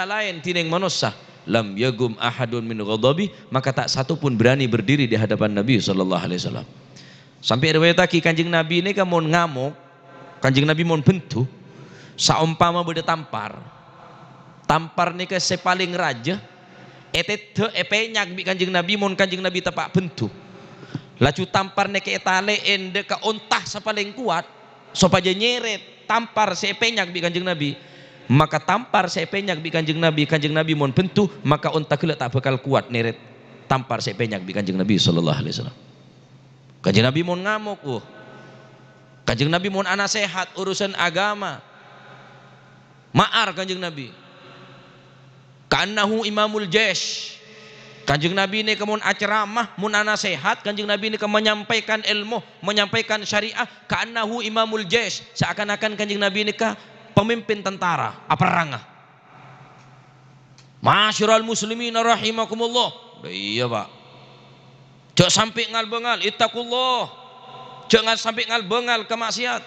lain tineng manusia, lam yagum ahadun min ghadabi, maka tak satu pun berani berdiri di hadapan Nabi sallallahu alaihi wasallam. Sampai riwayat kanjeng Nabi ini kan mau ngamuk, kanjeng Nabi mau bentu, saumpama beda tampar nih ke sepaling raja, penyak bi kanjeng Nabi, mau kanjeng Nabi tepak bentu, laju tampar nih ke etale ende ke ontah sepaling kuat, supaya nyeret tampar sepenyak bi kanjeng Nabi, maka tampar sepenyak bi kanjeng Nabi mau bentu, maka ontah kela tak bakal kuat neret tampar sepenyak bi kanjeng Nabi sallallahu alaihi wasallam. Kanjeng Nabi mau ngamuk, kanjeng Nabi mau anak sehat urusan agama, maar kanjeng Nabi. Kanahu imamul jaish, Kanjeng Nabi ini kemun ceramah, mun nasihat, Kanjeng Nabi ini menyampaikan ilmu, menyampaikan syariah, ka'annahu imamul jaish, seakan-akan Kanjeng Nabi ini pemimpin tentara, perang. Masyiral muslimin rahimakumullah. Iya, Pak. Jangan sampai ngal-bengal, ittaqullah. Jangan sampai ngal-bengal ke maksiat.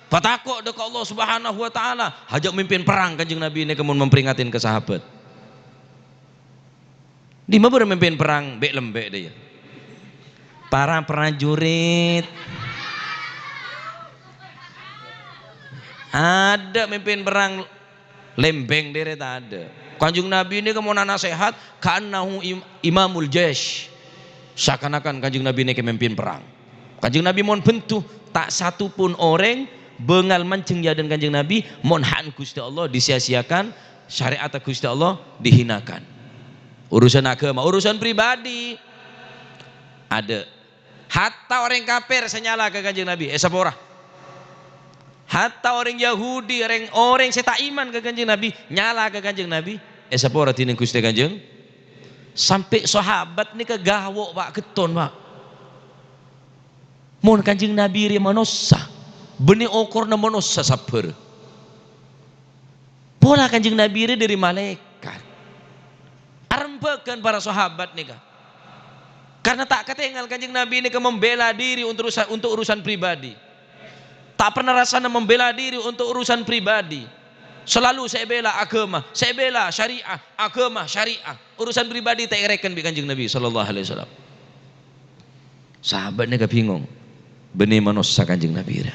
Fatakok dekat Allah Subhanahu wa taala. Hajak mimpin perang Kanjeng Nabi ini kemun memperingatin ke sahabat. Di mana memimpin perang bek lembek dia. Para prajurit ada mimpin perang lembeng deret ada. Kanjeng Nabi ini kemana nasihat ka'annahu imamul jaish. Seakan-akan Kanjeng Nabi ini kemimpin perang. Kanjeng Nabi mohon bentuh tak satu pun orang bengal mancing jadan Kanjeng Nabi mohon han Gusti Allah disia-siakan, syariat Gusti Allah dihinakan. Urusan agama, urusan pribadi ada. Hatta orang kafir senyala ke Kanjeng Nabi, sapora. Hatta orang Yahudi, orang yang tak iman ke Kanjeng Nabi, nyala ke Kanjeng Nabi, sapora tinin Gusti Kanjeng. Sampai sahabat ni ke gawok Pak, keton Pak. Mun Kanjeng Nabi ri manusia, beni okor na manusia sabar. Pola Kanjeng Nabi ri dari malaikat. Arembekan para sahabat nih kah? Karena tak ketinggal Kanjeng Nabi ini membela diri untuk urusan pribadi. Tak pernah rasanya membela diri untuk urusan pribadi. Selalu saya bela agama, saya bela syariah, agama syariah. Urusan pribadi tak ireken bi Kanjeng Nabi sallallahu alaihi wasallam. Sahabatnya ke bingung. Benih manusia Kanjeng Nabi.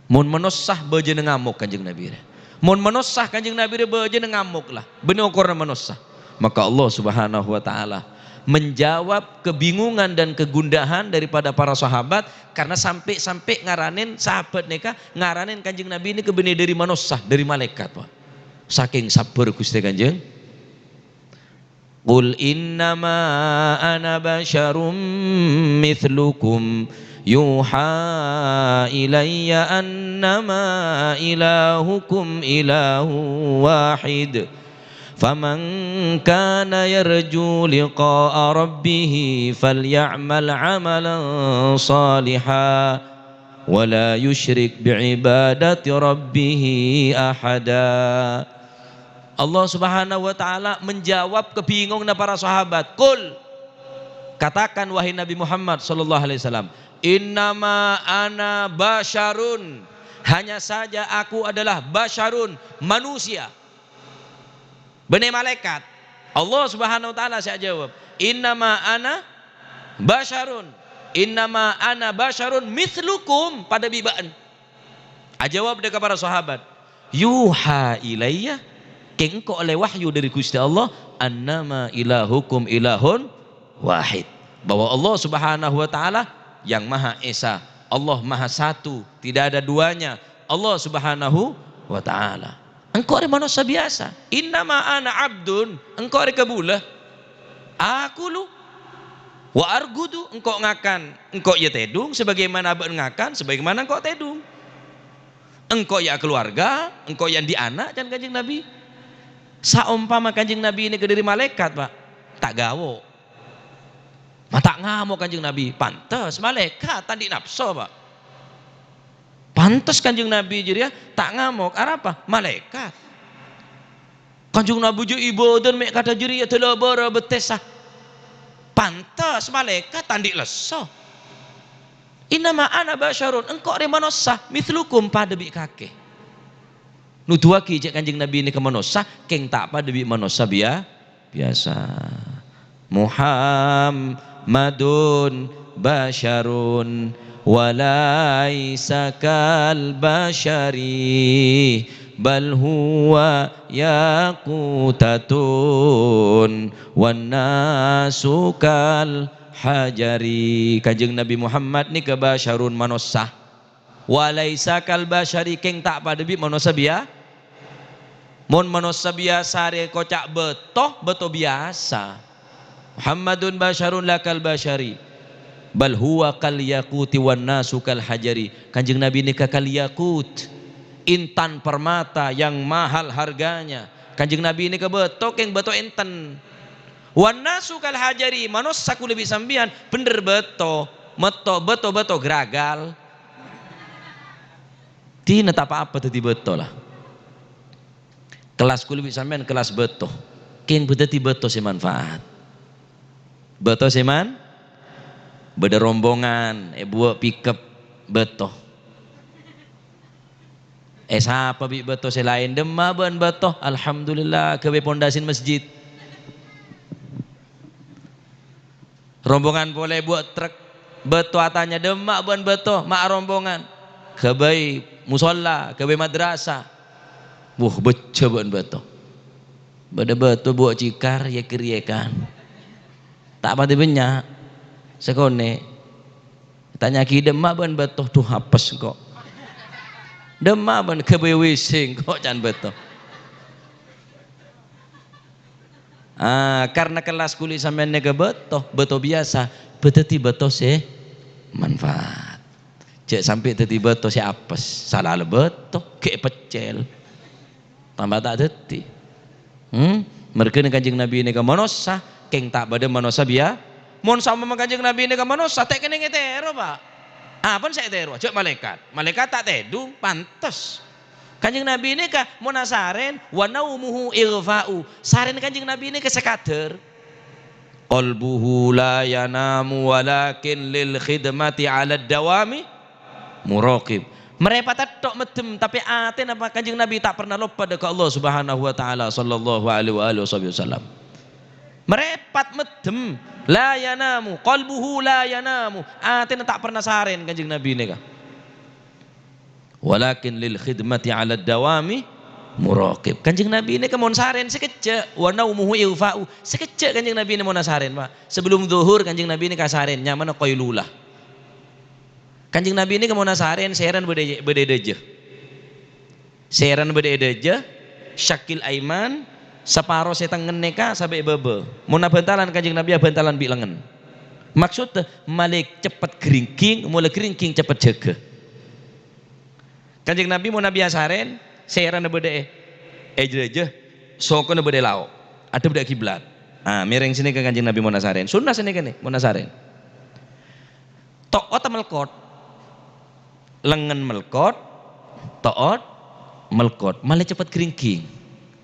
Mun manusia beje ngamuk Kanjeng Nabi. Mun manusia Kanjeng Nabi beje ngamuk lah. Benih ukurna manusia. Maka Allah Subhanahu wa taala menjawab kebingungan dan kegundahan daripada para sahabat karena sampai ngaranin sahabat neka ngaranin Kanjeng Nabi ini kebenih dari manusia, dari malaikat, Pak. Saking sabar Gusti Kanjeng. Qul innama ana basyarum mithlukum yuha ilayya annama ilahukum ilahu wahid. فمن كان يرجو لقاء ربه فليعمل عملا صالحا ولا يشرك بعبادة ربه أحدا. Allah Subhanahu wa taala menjawab kebingungan para sahabat. Qul, katakan wahai Nabi Muhammad sallallahu alaihi wasallam, innama ana basyarun, hanya saja aku adalah basyarun, manusia. Benih malaikat. Allah Subhanahu wa taala saya jawab, innama ana basyarun. Innama ana basyarun mithlukum, pada bibaan. Jawab dekat para sahabat, yuha ilayya, engkau oleh wahyu dari Gusti Allah, annama ilahukum ilahun wahid. Bahwa Allah Subhanahu wa taala yang Maha Esa, Allah Maha Satu, tidak ada duanya. Allah Subhanahu wa taala. Engkau ada manusia biasa. Innama ana abdun, engkau ada kebulah. Aku lu wa argudu, engkau ngakan, engkau ya tedung sebagaimana abang ngakan, sebagaimana engkau tedung. Engkau ya keluarga, engkau yang di anak dan Kanjeng Nabi. Saumpama Kanjeng Nabi ini ke dari malaikat, Pak, tak gawo. Tak ngamuk Kanjeng Nabi, pantas malaikat tadi nafsu, Pak. Pantas Kanjeng Nabi jadi ya tak ngamuk. Apa? Malaikat. Kanjeng Nabi ju ibadah mek kata jiri ya telabara betesah. Pantas malaikat tandi leso. Innama ana basyarun, engkau re manusia mithlukum pada bi kake. Nutuaki cek Kanjeng Nabi ini ke manusia keng tak pada bi manusia biasa. Muhammadun basyarun walaisa kal basyari bal huwa yaqutatun wan nasu kal hajari. Kanjeng Nabi Muhammad ni ke basyarun manusia, walaisa kal basyari keng tak pada bi manusia mon manusia biasa re kocak beto biasa. Muhammadun basyarun lakal basyari bal huwa kal yaquti wan nasu kal hajari. Kanjeng Nabi ini kal yakut, intan permata yang mahal harganya. Kanjeng Nabi ini ke betok yang betok intan. Wan nasu kal hajari, manusia ku lebih sambian bener beto geragal. Tina tak apa-apa tadi beto lah. Kelas ku lebih sambian kelas beto. King berarti beto si manfaat. Beto si man, beda rombongan, buat pickup beto. Siapa bi beto selain demma ban beto, alhamdulillah kewe pondasin masjid. Rombongan boleh buat truk beto atanya demak ban beto mak rombongan kebai musola kebai madrasah beca ban beto beda beto buat cikar ya kiriakan tak pati banyak sekone tanya ki demak ban beto tuh hapes kok demak ban kebai wising kok can beto. Karena kelas kulit sampean nega beto biasa, beteti beto se manfaat. Cek sampai teti beto se apes, salah beto kayak pecel, tambah tak teti. Mereka kanjeng Nabi nega manosa, keng tak pada manosa biya. Mon sama kanjeng Nabi nega manosa, tak kena ngetero pak. Apa saya tero? Cek malaikat tak tedung, pantas. Kanjeng Nabi ini kah munasaren wa naumuhu irfa'u. Saren kanjeng Nabi ini kesekader. Qalbuhu la yanamu walakin lil khidmati 'ala dawami muraqib. Mereka tok medem tapi aten apa kanjeng Nabi tak pernah lupa dekat Allah Subhanahu wa taala sallallahu alaihi wasallam. Merepat medem la yanamu qalbuhu la yanamu. Aten tak pernah saren kanjeng Nabi ini kah. Walakin lil khidmati 'ala dawami muraqib. Kanjeng Nabi ini kemon saren sekecek wa naumuhu irfa'u. Sekecek kanjeng Nabi ini mon saren, Pak. Sebelum zuhur kanjeng Nabi ini kasaren nyaman qailulah. Kanjeng Nabi ini kemon saren seran bededeje. Seran bededeje syakil aiman separo setang ngeneka sampai bebe. Mun bentalan kanjeng Nabi bentalan bi lengan. Maksud malik cepet geringking, mulai geringking cepet jaga. Kanjeng Nabi mau nabi asaren, seran bede ejreje, soko bede lao, ada bede kiblat. Mireng sini ke kanjeng Nabi mau nasaren, sunnah sini kan nih mau nasaren. Toot melkot, lengan melkot, toot melkot, malah cepat keringking,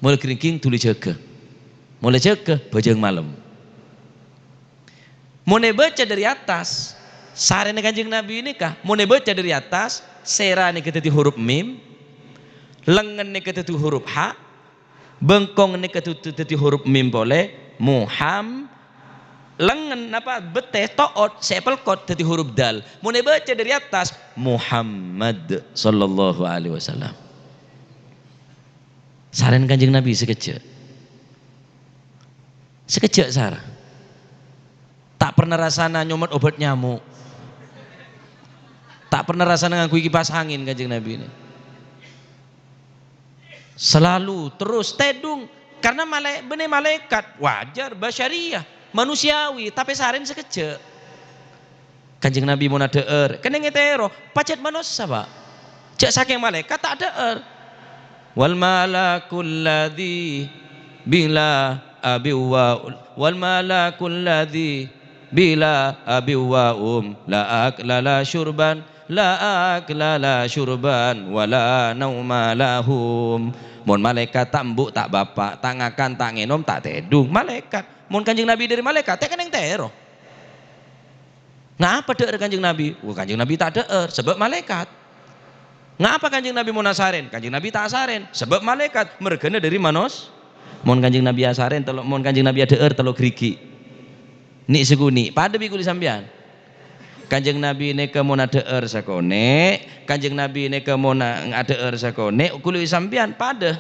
mulai keringking tulis jaga, mulai jaga bajang malam. Mau baca dari atas, saren kanjeng Nabi ini kah? Mau baca dari atas. Sera ni keteti huruf mim, lengan ni keteti huruf ha, bengkong ni keteti huruf mim boleh, muham, lengan apa beteh toot sepel kot teti huruf dal. Mau baca dari atas Muhammad sallallahu alaihi wasallam. Saran kanjeng Nabi sekecek sar. Tak pernah rasana nyomot obat nyamuk. Tak pernah rasanya ngaku kipas angin kanjeng Nabi ini. Selalu terus tedung karena benih malaikat wajar basyariah manusiawi tapi saren sekecek. Kanjeng Nabi mau nadeer kena ngetero pacet manusia pak. Cek saking malaikat tak deer. Wal malakul ladzi bila abi wal malakul ladzi bila abi wa la akla la syurban la akla la syurban wala nauma lahum. Mun malaikat tak mbuk tak bapak tak ngakan tak ngenom tak tedung malaikat. Mun kanjeng Nabi dari malaikat tak keneng tero. Ngapa deer kanjeng Nabi? Kanjeng Nabi tak deer sebab malaikat. Ngapa kanjeng Nabi mau nasaren? Kanjeng Nabi tak asaren sebab malaikat mergana dari manos. Mun kanjeng Nabi asaren telok mun kanjeng Nabi deer telok grigi. Nik seguni pada bikuli sambian. Kanjeng Nabi ini kemona deer sakone, kanjeng Nabi ini kemona adeer sakone, kuli sambian pada.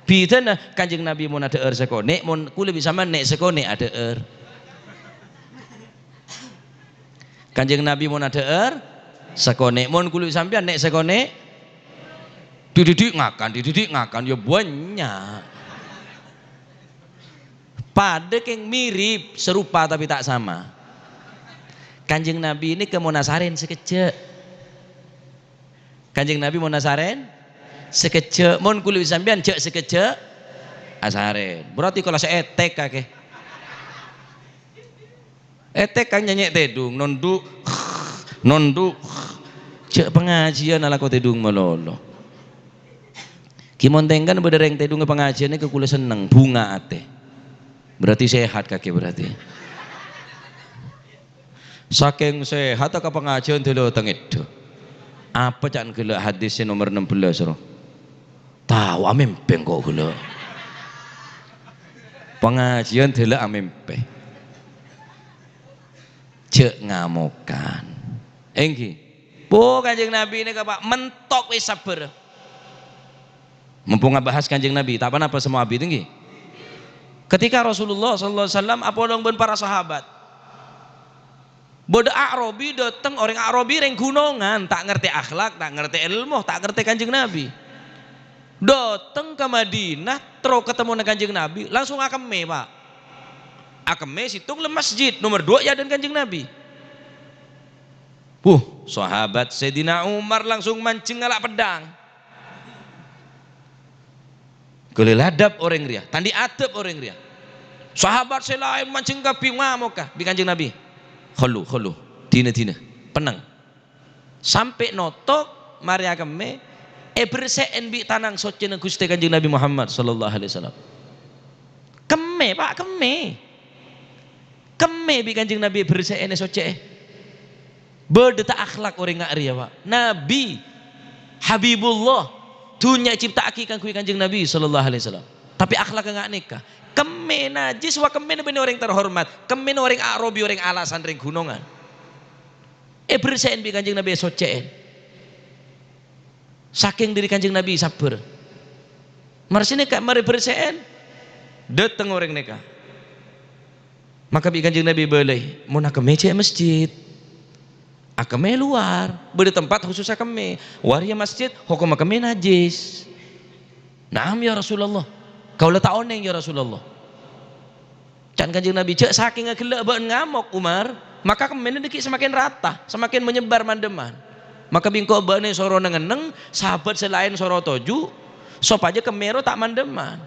Bidana kanjeng Nabi mona deer sakone, mon kuli sambian nek sakone adeer. Kanjeng Nabi mona deer sakone, mon kuli sambian nek sakone. Dididik ngakan ya banyak. Pada yang mirip serupa tapi tak sama. Kanjeng Nabi ini ke Monasaren sekecek. Kanjeng Nabi Monasaren sekecek. Mon kulit sambian cek sekecek asaren. Berarti kalau saya etek kakek. Kang nyanyi tedung nonduk cek pengajian ala ko tedung melolo. Kimontengan bedereng tedung ke pengajian ini kekula seneng bunga ate. Berarti sehat kaki berarti. Saking sehat ke pengajian dulu tengit. Apa cak gila hadisnya nomor 16 roh. Tahu amempeng kok gila. Pengajian dulu amempeng. Cek ngamokan. Engki. Bu Kanjeng Nabi ini Pak mentok wis sabar. Mumpung ngabahas Kanjeng Nabi, tak apa semua abi tinggi. Ketika Rasulullah sallallahu alaihi wasallam apolong ben para sahabat. Bodo Arabi dateng orang Arabi reng gunungan, tak ngerti akhlak, tak ngerti ilmu, tak ngerti Kanjeng Nabi. Dateng ke Madinah, terus ketemu dengan Kanjeng Nabi, langsung akeme Pak. Akeme situng le masjid nomor 2 ya dan Kanjeng Nabi. Sahabat Sayyidina Umar langsung mancing ngalak pedang. Geleladap orang ria, tandi adab orang ria. Sahabat selain mancing kapi ngamuk kah bi Kanjeng Nabi. Khulu, dina penang. Sampai notok mari akeme berseen bi tanang socene Gusti Kanjeng Nabi Muhammad sallallahu alaihi wasallam. Keme Pak, keme bi Kanjeng Nabi berseen soce. Berdeta akhlak orang ngak ria Pak. Nabi Habibullah dunia cipta akikan kui Kanjeng Nabi sallallahu alaihi wasallam. Tapi akhlak ngak nikah. Keme najis wa keme bener orang terhormat. Keme orang Arabi orang alasan ring gunungan. Bersein bi Kanjeng Nabi soceen. Saking diri Kanjeng Nabi sabar. Marsine kak mari bersein. Dateng orang nikah. Maka bi Kanjeng Nabi boleh mau nak keme masjid. Akeme luar, beri tempat khusus akeme. Waria masjid, hukum akeme najis. Naam ya Rasulullah. Kau letak oneng ya Rasulullah. Can Kanjeng Nabi cek saking gelek baen ngamuk Umar, maka kemene dikit semakin rata, semakin menyebar mandeman. Maka bingko baene soro nengeneng, sahabat selain soro toju, sop aja kemero tak mandeman.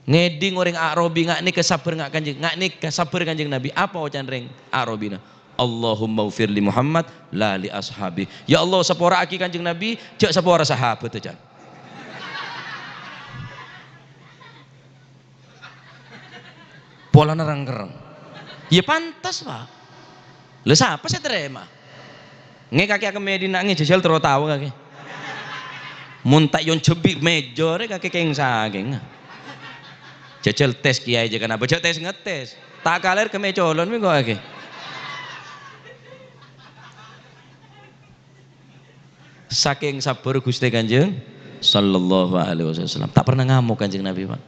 Ngeding orang Arabi ngak nikah sabar ngak Kanjeng, ngak nikah sabar Kanjeng Nabi. Apa wacan ring Arabina? Allahumma ufir li Muhammad la li ashabi. Ya Allah sepora aki Kanjeng Nabi, cek sepora sahabat aja. Pola nerang-kereng. Ya pantas Pak. Lah siapa saya terima? Nge kaki aku Medina nge jajal terus tahu kaki. Muntak yon jebik mejore kaki keng saking. Jajal tes kiai aja kan, baca tes ngetes, tak kaler kemecolon mi kok lagi. Saking sabar Gusti Kanjeng sallallahu alaihi wasallam, tak pernah ngamuk Kanjeng Nabi Pak.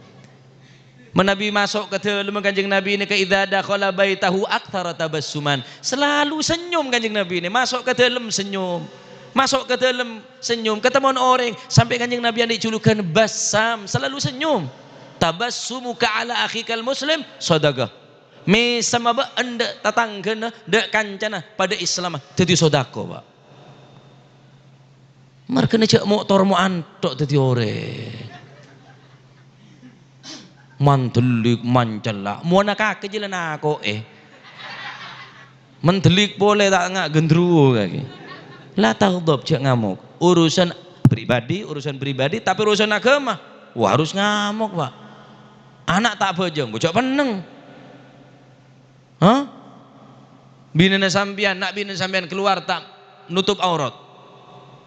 Menabi masuk ke dalam Kanjeng Nabi ini ke idza dakhala baitahu aktsara tabassuman, selalu senyum Kanjeng Nabi ini, masuk ke dalam senyum. Masuk ke dalam senyum, ketemu orang sampai Kanjeng Nabi yang dijulukan Bassam, selalu senyum. Tabassumuka ala akhikal muslim sedekah. Me sama ba anda tatanggana dak kancana pada Islam jadi sedekah Pak. Markene cek motor mo antok dadi ore. Mandelik mancelak, muana kake jalan aku mendelik boleh tak ngak gendruwo kaki. Lah taghdab cek ngamuk. Urusan pribadi tapi urusan agama wah harus ngamuk Pak. Anak tak bojong, bocok peneng. Binena sampean, nak bina sampean keluar tak nutup aurat.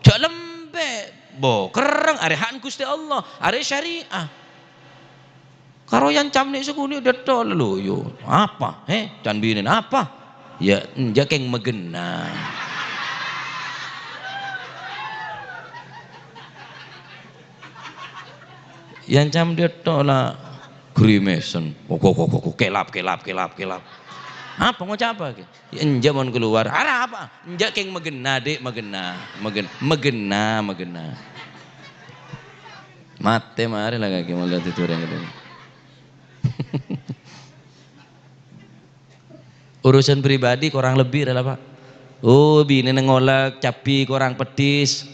Cok lembek, kereng are hak Gusti Allah, are syariah. Karo yang camnik sekuni detol lho yo. Apa? Can binen apa? Ya njak keng megena. Yang cam detol lah grimesan, kelap. Apa ngocap apa? Enjak mau keluar, arah apa? Enjak keng megena dek, megena. Mate mari lah kaki mau lihat itu orang itu. Urusan pribadi kurang lebih lah Pak. Bini nengolak capi kurang pedis.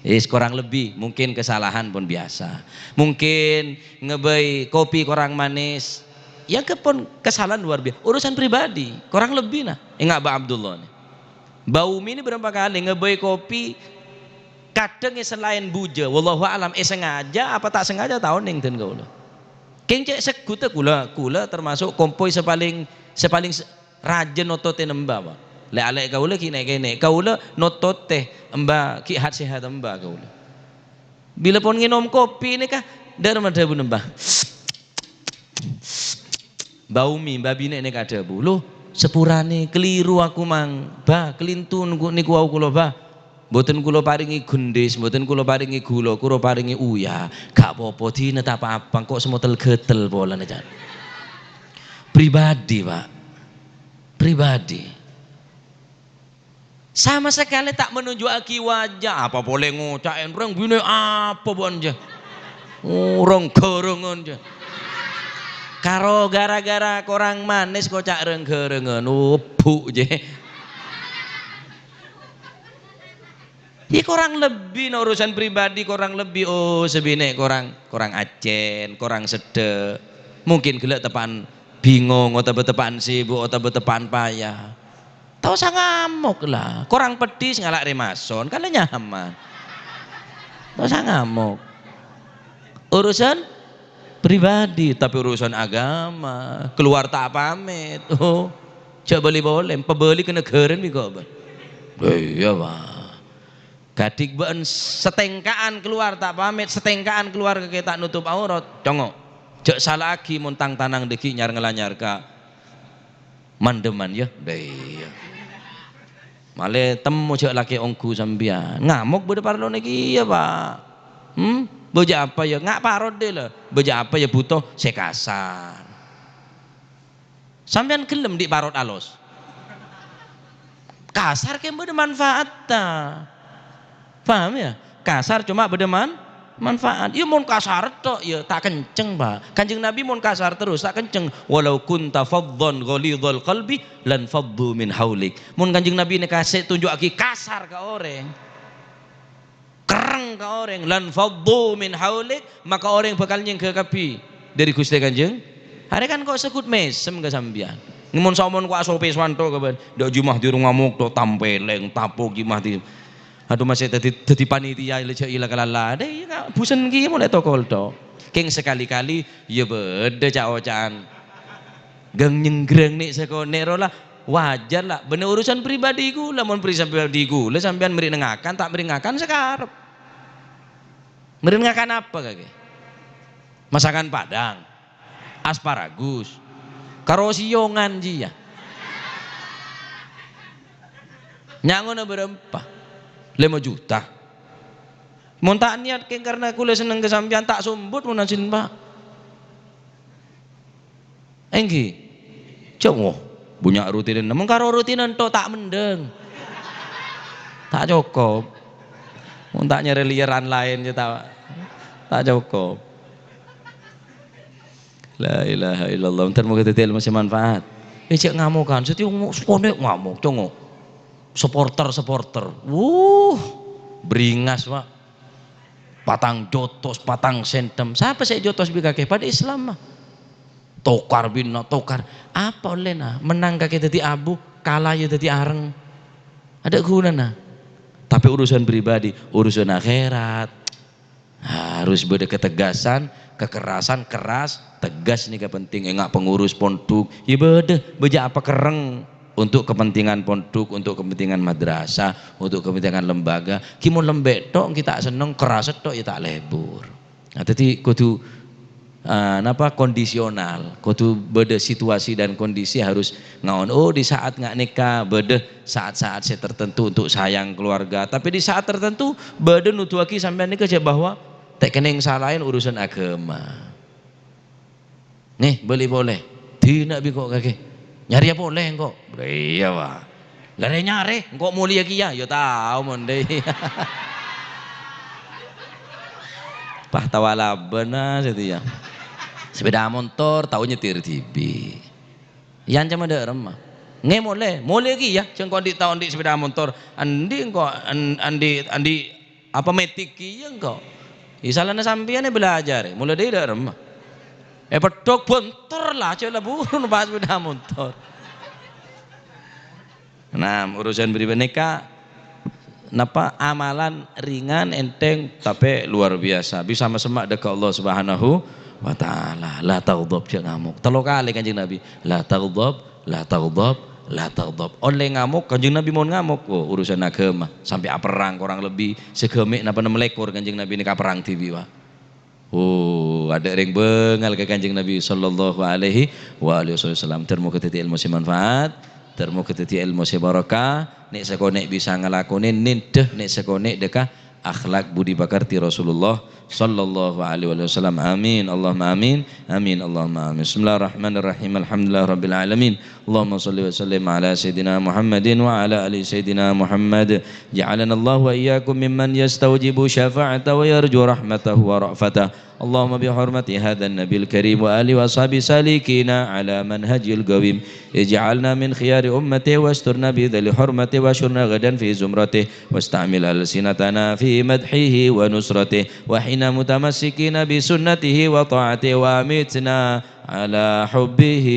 Kurang lebih, mungkin kesalahan pun biasa. Mungkin ngebei kopi kurang manis, Yang kepon kesalahan luar biasa. Urusan pribadi, kurang lebih nah. Enggak Mbak Abdullah nih. Mbak Umi ini berapa kali ngeboy kopi kadang selain buja, wallahu alam sengaja apa tak sengaja tahu ning ten kula. King cek seguta kula termasuk kompoi sepaling rajin notote nembah Pak. Lek alek kaula kene kaula notote mbah ki sehat mbah kaula. Bila pon nginom kopi ini kah daripada bu nembah. Mbak Umi, Mbak Bine ini kada bu. Loh sepurane keliru aku mang. Bah kelintun niku wau kula bah. Mboten kula paringi gendis, mboten kula paringi gula, kula paringi uya. Gak apa-apa dine tak apa-apa kok semotel getel polane jan. Pribadi, Pak. Pribadi. Sama sekali tak menunjukkan wajah. Apa boleh ngocakin orang bine apa bon aja. Orang gerengan aja. Karo gara-gara korang manis kocak rengge-rengen ubuk je. Ya korang lebih no, urusan pribadi korang lebih sebine korang acen, korang sede. Mungkin gelek tepan bingung atau betepan sibuk atau betepan payah. Tahu sang ngamuk lah. Korang pedis ngalak remason kan nyaman. Tahu sang ngamuk. Urusan pribadi, tapi urusan agama keluar tak pamit. Coba boleh pebeli ke negara nih kok. Iya Pak. Kadik ben setengkaan keluar tak pamit, setengkaan keluar ke tak nutup aurat. Congok. Cek salah lagi montang tanang deki nyar ngelanyar ka mandeman ya. Iya. Male temu cek laki ongku sambian. Ngamuk bede parlo niki ya Pak. Beja apa ya ngak parod deh lah. Beja apa ya butuh sekasar. Sampean gelem di parod alus. Kasar kan beda manfaat ta. Paham ya? Kasar cuma beda manfaat. Ya mun kasar tok ya tak kenceng Pak. Kanjeng Nabi mun kasar terus tak kenceng. Walau kunta faddan ghalidhal qalbi lan faddu min haulik. Mun Kanjeng Nabi nek kasih tunjuk lagi kasar ke orang. Kereng ke orang lan faddu min haulik maka orang bakal nyengkekapi dari Gusti Kanjeng. Hari kan kok sekut mesem ke sambian. Ngemun samon ku asope swanto kaban. Dak jumah di rumah mukto tampeleng tapo gimah di. Aduh masih dadi panitia ila kalala. Deh ya busen ki mulai tokol to. King sekali-kali ya beda cak-ocan. Geng nyenggreng nik sekone lah. Wajar lah, bener urusan pribadiku, lamun pribadiku, lah sampean meringakan tak meringakan sekarang. Meringakan apa kage? Masakan Padang, asparagus, karo siongan ji ya. Nyangono berapa? 5 juta. Mun tak niat ke karena kula seneng kesampean tak sumbut munasin Pak. Enggi. Cowo. Punya rutinan, namun karo rutinan to tak mendeng, tak cukup, mau tak nyari liaran lain je tak cukup. La ilaha illallah, ntar mau kita tiap masih manfaat. Cek ngamuk kan, setiap sekonek ngamuk, congok, supporter, beringas Pak, patang jotos, patang sentem, siapa saya jotos bikake pada Islam mah. Tokar bina tokar apa oleh nah menang kaki tadi abu kalah ya tadi areng ada guna nah tapi urusan pribadi urusan akhirat harus beda ketegasan kekerasan keras tegas nih penting enggak pengurus pondok ya beda beja apa kereng untuk kepentingan pondok untuk kepentingan madrasah untuk kepentingan lembaga kimun lembek tok kita seneng keras tok ya tak lebur nah jadi kudu kondisional kudu beda situasi dan kondisi harus ngaon di saat nggak nikah beda saat-saat saya tertentu untuk sayang keluarga tapi di saat tertentu beda nutuaki sampai nikah bahwa tak kena yang salahin urusan agama nih boleh tidak kok kakek nyari apa boleh kok iya Pak gak ada nyari kok mulia kia ya tahu mondai Pak tawala benar itu ya sepeda motor tahu nyetir TV yang cuma ada remah nge mulai lagi ya cengkok di tahun di sepeda motor andi apa metik ya engkau isalahnya sampiannya belajar mulai dari remah Pedok bentor lah aja lah burun pas sepeda motor. Nah urusan berikutnya nikah napa amalan ringan enteng tapi luar biasa bisa semak dekat Allah Subhanahu wa taala. La taghdab jangan ngamuk. 3 kali Kanjeng Nabi. La taghdab, la taghdab, la taghdab. Oleh ngamuk Kanjeng Nabi mau ngamuk. Oh, urusan agama sampai perang kurang lebih segemik napa 6 lekor Kanjeng Nabi ini perang tibi wa. Oh, ada ring bengal ke Kanjeng Nabi sallallahu alaihi wasallam. Termu ketiti ilmu si manfaat, termu ketiti ilmu si barakah, nek sekonek bisa ngelakonin nindeh nek sekonek dekah akhlak budi bakarti Rasulullah sallallahu alaihi wasallam. Amin Allahumma amin. Amin Allahumma amin. Bismillahirrahmanirrahim. Alhamdulillah rabbil alamin. Allahumma shalli wa sallim ala sayidina Muhammadin wa ala ali sayidina Muhammad. Ja'alana Allah wa iyyakum mimman yastawjibu syafa'ata wa yarju rahmatahu wa ra'fatah. اللهم بحرمة هذا النبي الكريم وآله وأصحابه سالكين على منهج القويم اجعلنا من خيار أمته واسترنا بذل حرمته واشرنا غدا في زمرته واستعمل ألسنتنا في مدحه ونصرته وحين متمسكين بسنته وطاعته وأمتنا على حبه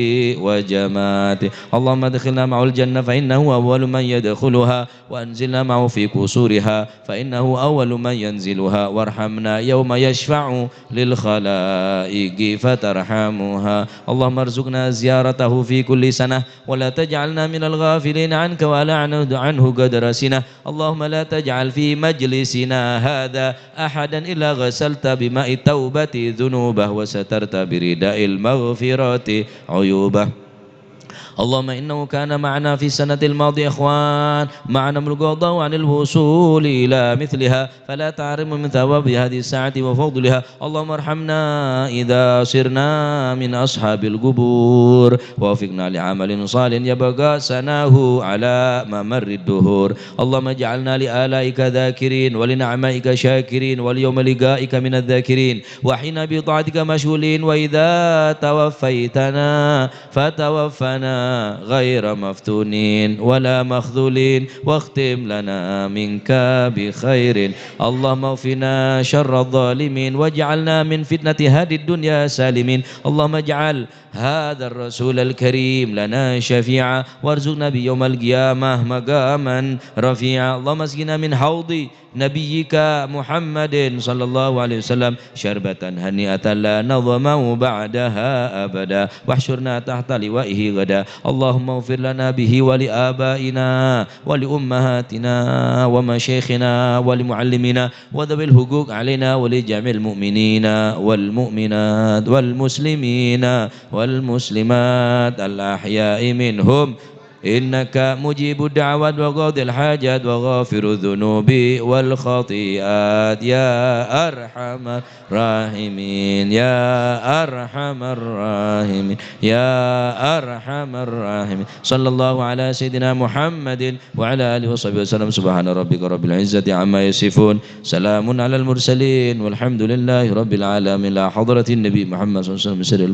وجماته. اللهم ادخلنا معه الجنة فإنه أول من يدخلها وأنزلنا معه في قصورها فإنه أول من ينزلها وارحمنا يوم يشفع للخلائق فترحمها. اللهم ارزقنا زيارته في كل سنة ولا تجعلنا من الغافلين عنك ولا عنه قدر سنة. اللهم لا تجعل في مجلسنا هذا أحدا إلا غسلت بماء التوبة ذنوبه وسترت برداء المغفرة عيوبه. اللهم إنه كان معنا في السنة الماضية إخوان معنا من القضاء عن الوصول إلى مثلها فلا تعرم من ثواب هذه الساعة وفضلها. اللهم ارحمنا إذا صرنا من أصحاب القبور ووفقنا لعمل صالح يبقى سناه على ممر الدهور. اللهم اجعلنا لآلائك ذاكرين ولنعمائك شاكرين وليوم لقائك من الذاكرين وحين بطاعتك مشغولين وإذا توفيتنا فتوفنا غير مفتونين ولا مخذولين واختم لنا منك بخير. اللهم اغفنا شر الظالمين واجعلنا من فتنة هذه الدنيا سالمين. اللهم اجعل هذا الرسول الكريم لنا شفيعا وارزقنا بيوم القيامة مقاما رفيعا. اللهم اسقنا من حوض نبيك محمد صلى الله عليه وسلم شربة هنيئة لا نظمأ بعدها أبدا واحشرنا تحت لوائه غدا. اللهم اغفر لنا به ولآبائنا ولأمهاتنا ومشايخنا ولمعلمينا وذوي الحقوق علينا ولجميع المؤمنين والمؤمنات والمسلمين والمسلمات الأحياء منهم إنك مجيب الدعوات وقاضي الحاجات وغافر الذنوب والخطيئات يا أرحم الراحمين يا أرحم الراحمين يا أرحم الراحمين. صلى الله على سيدنا محمد وعلى آله وصحبه وسلم. سبحان ربك رب العزة عما يصفون سلام على المرسلين والحمد لله رب العالمين. لا حضرة النبي محمد صلى الله عليه وسلم.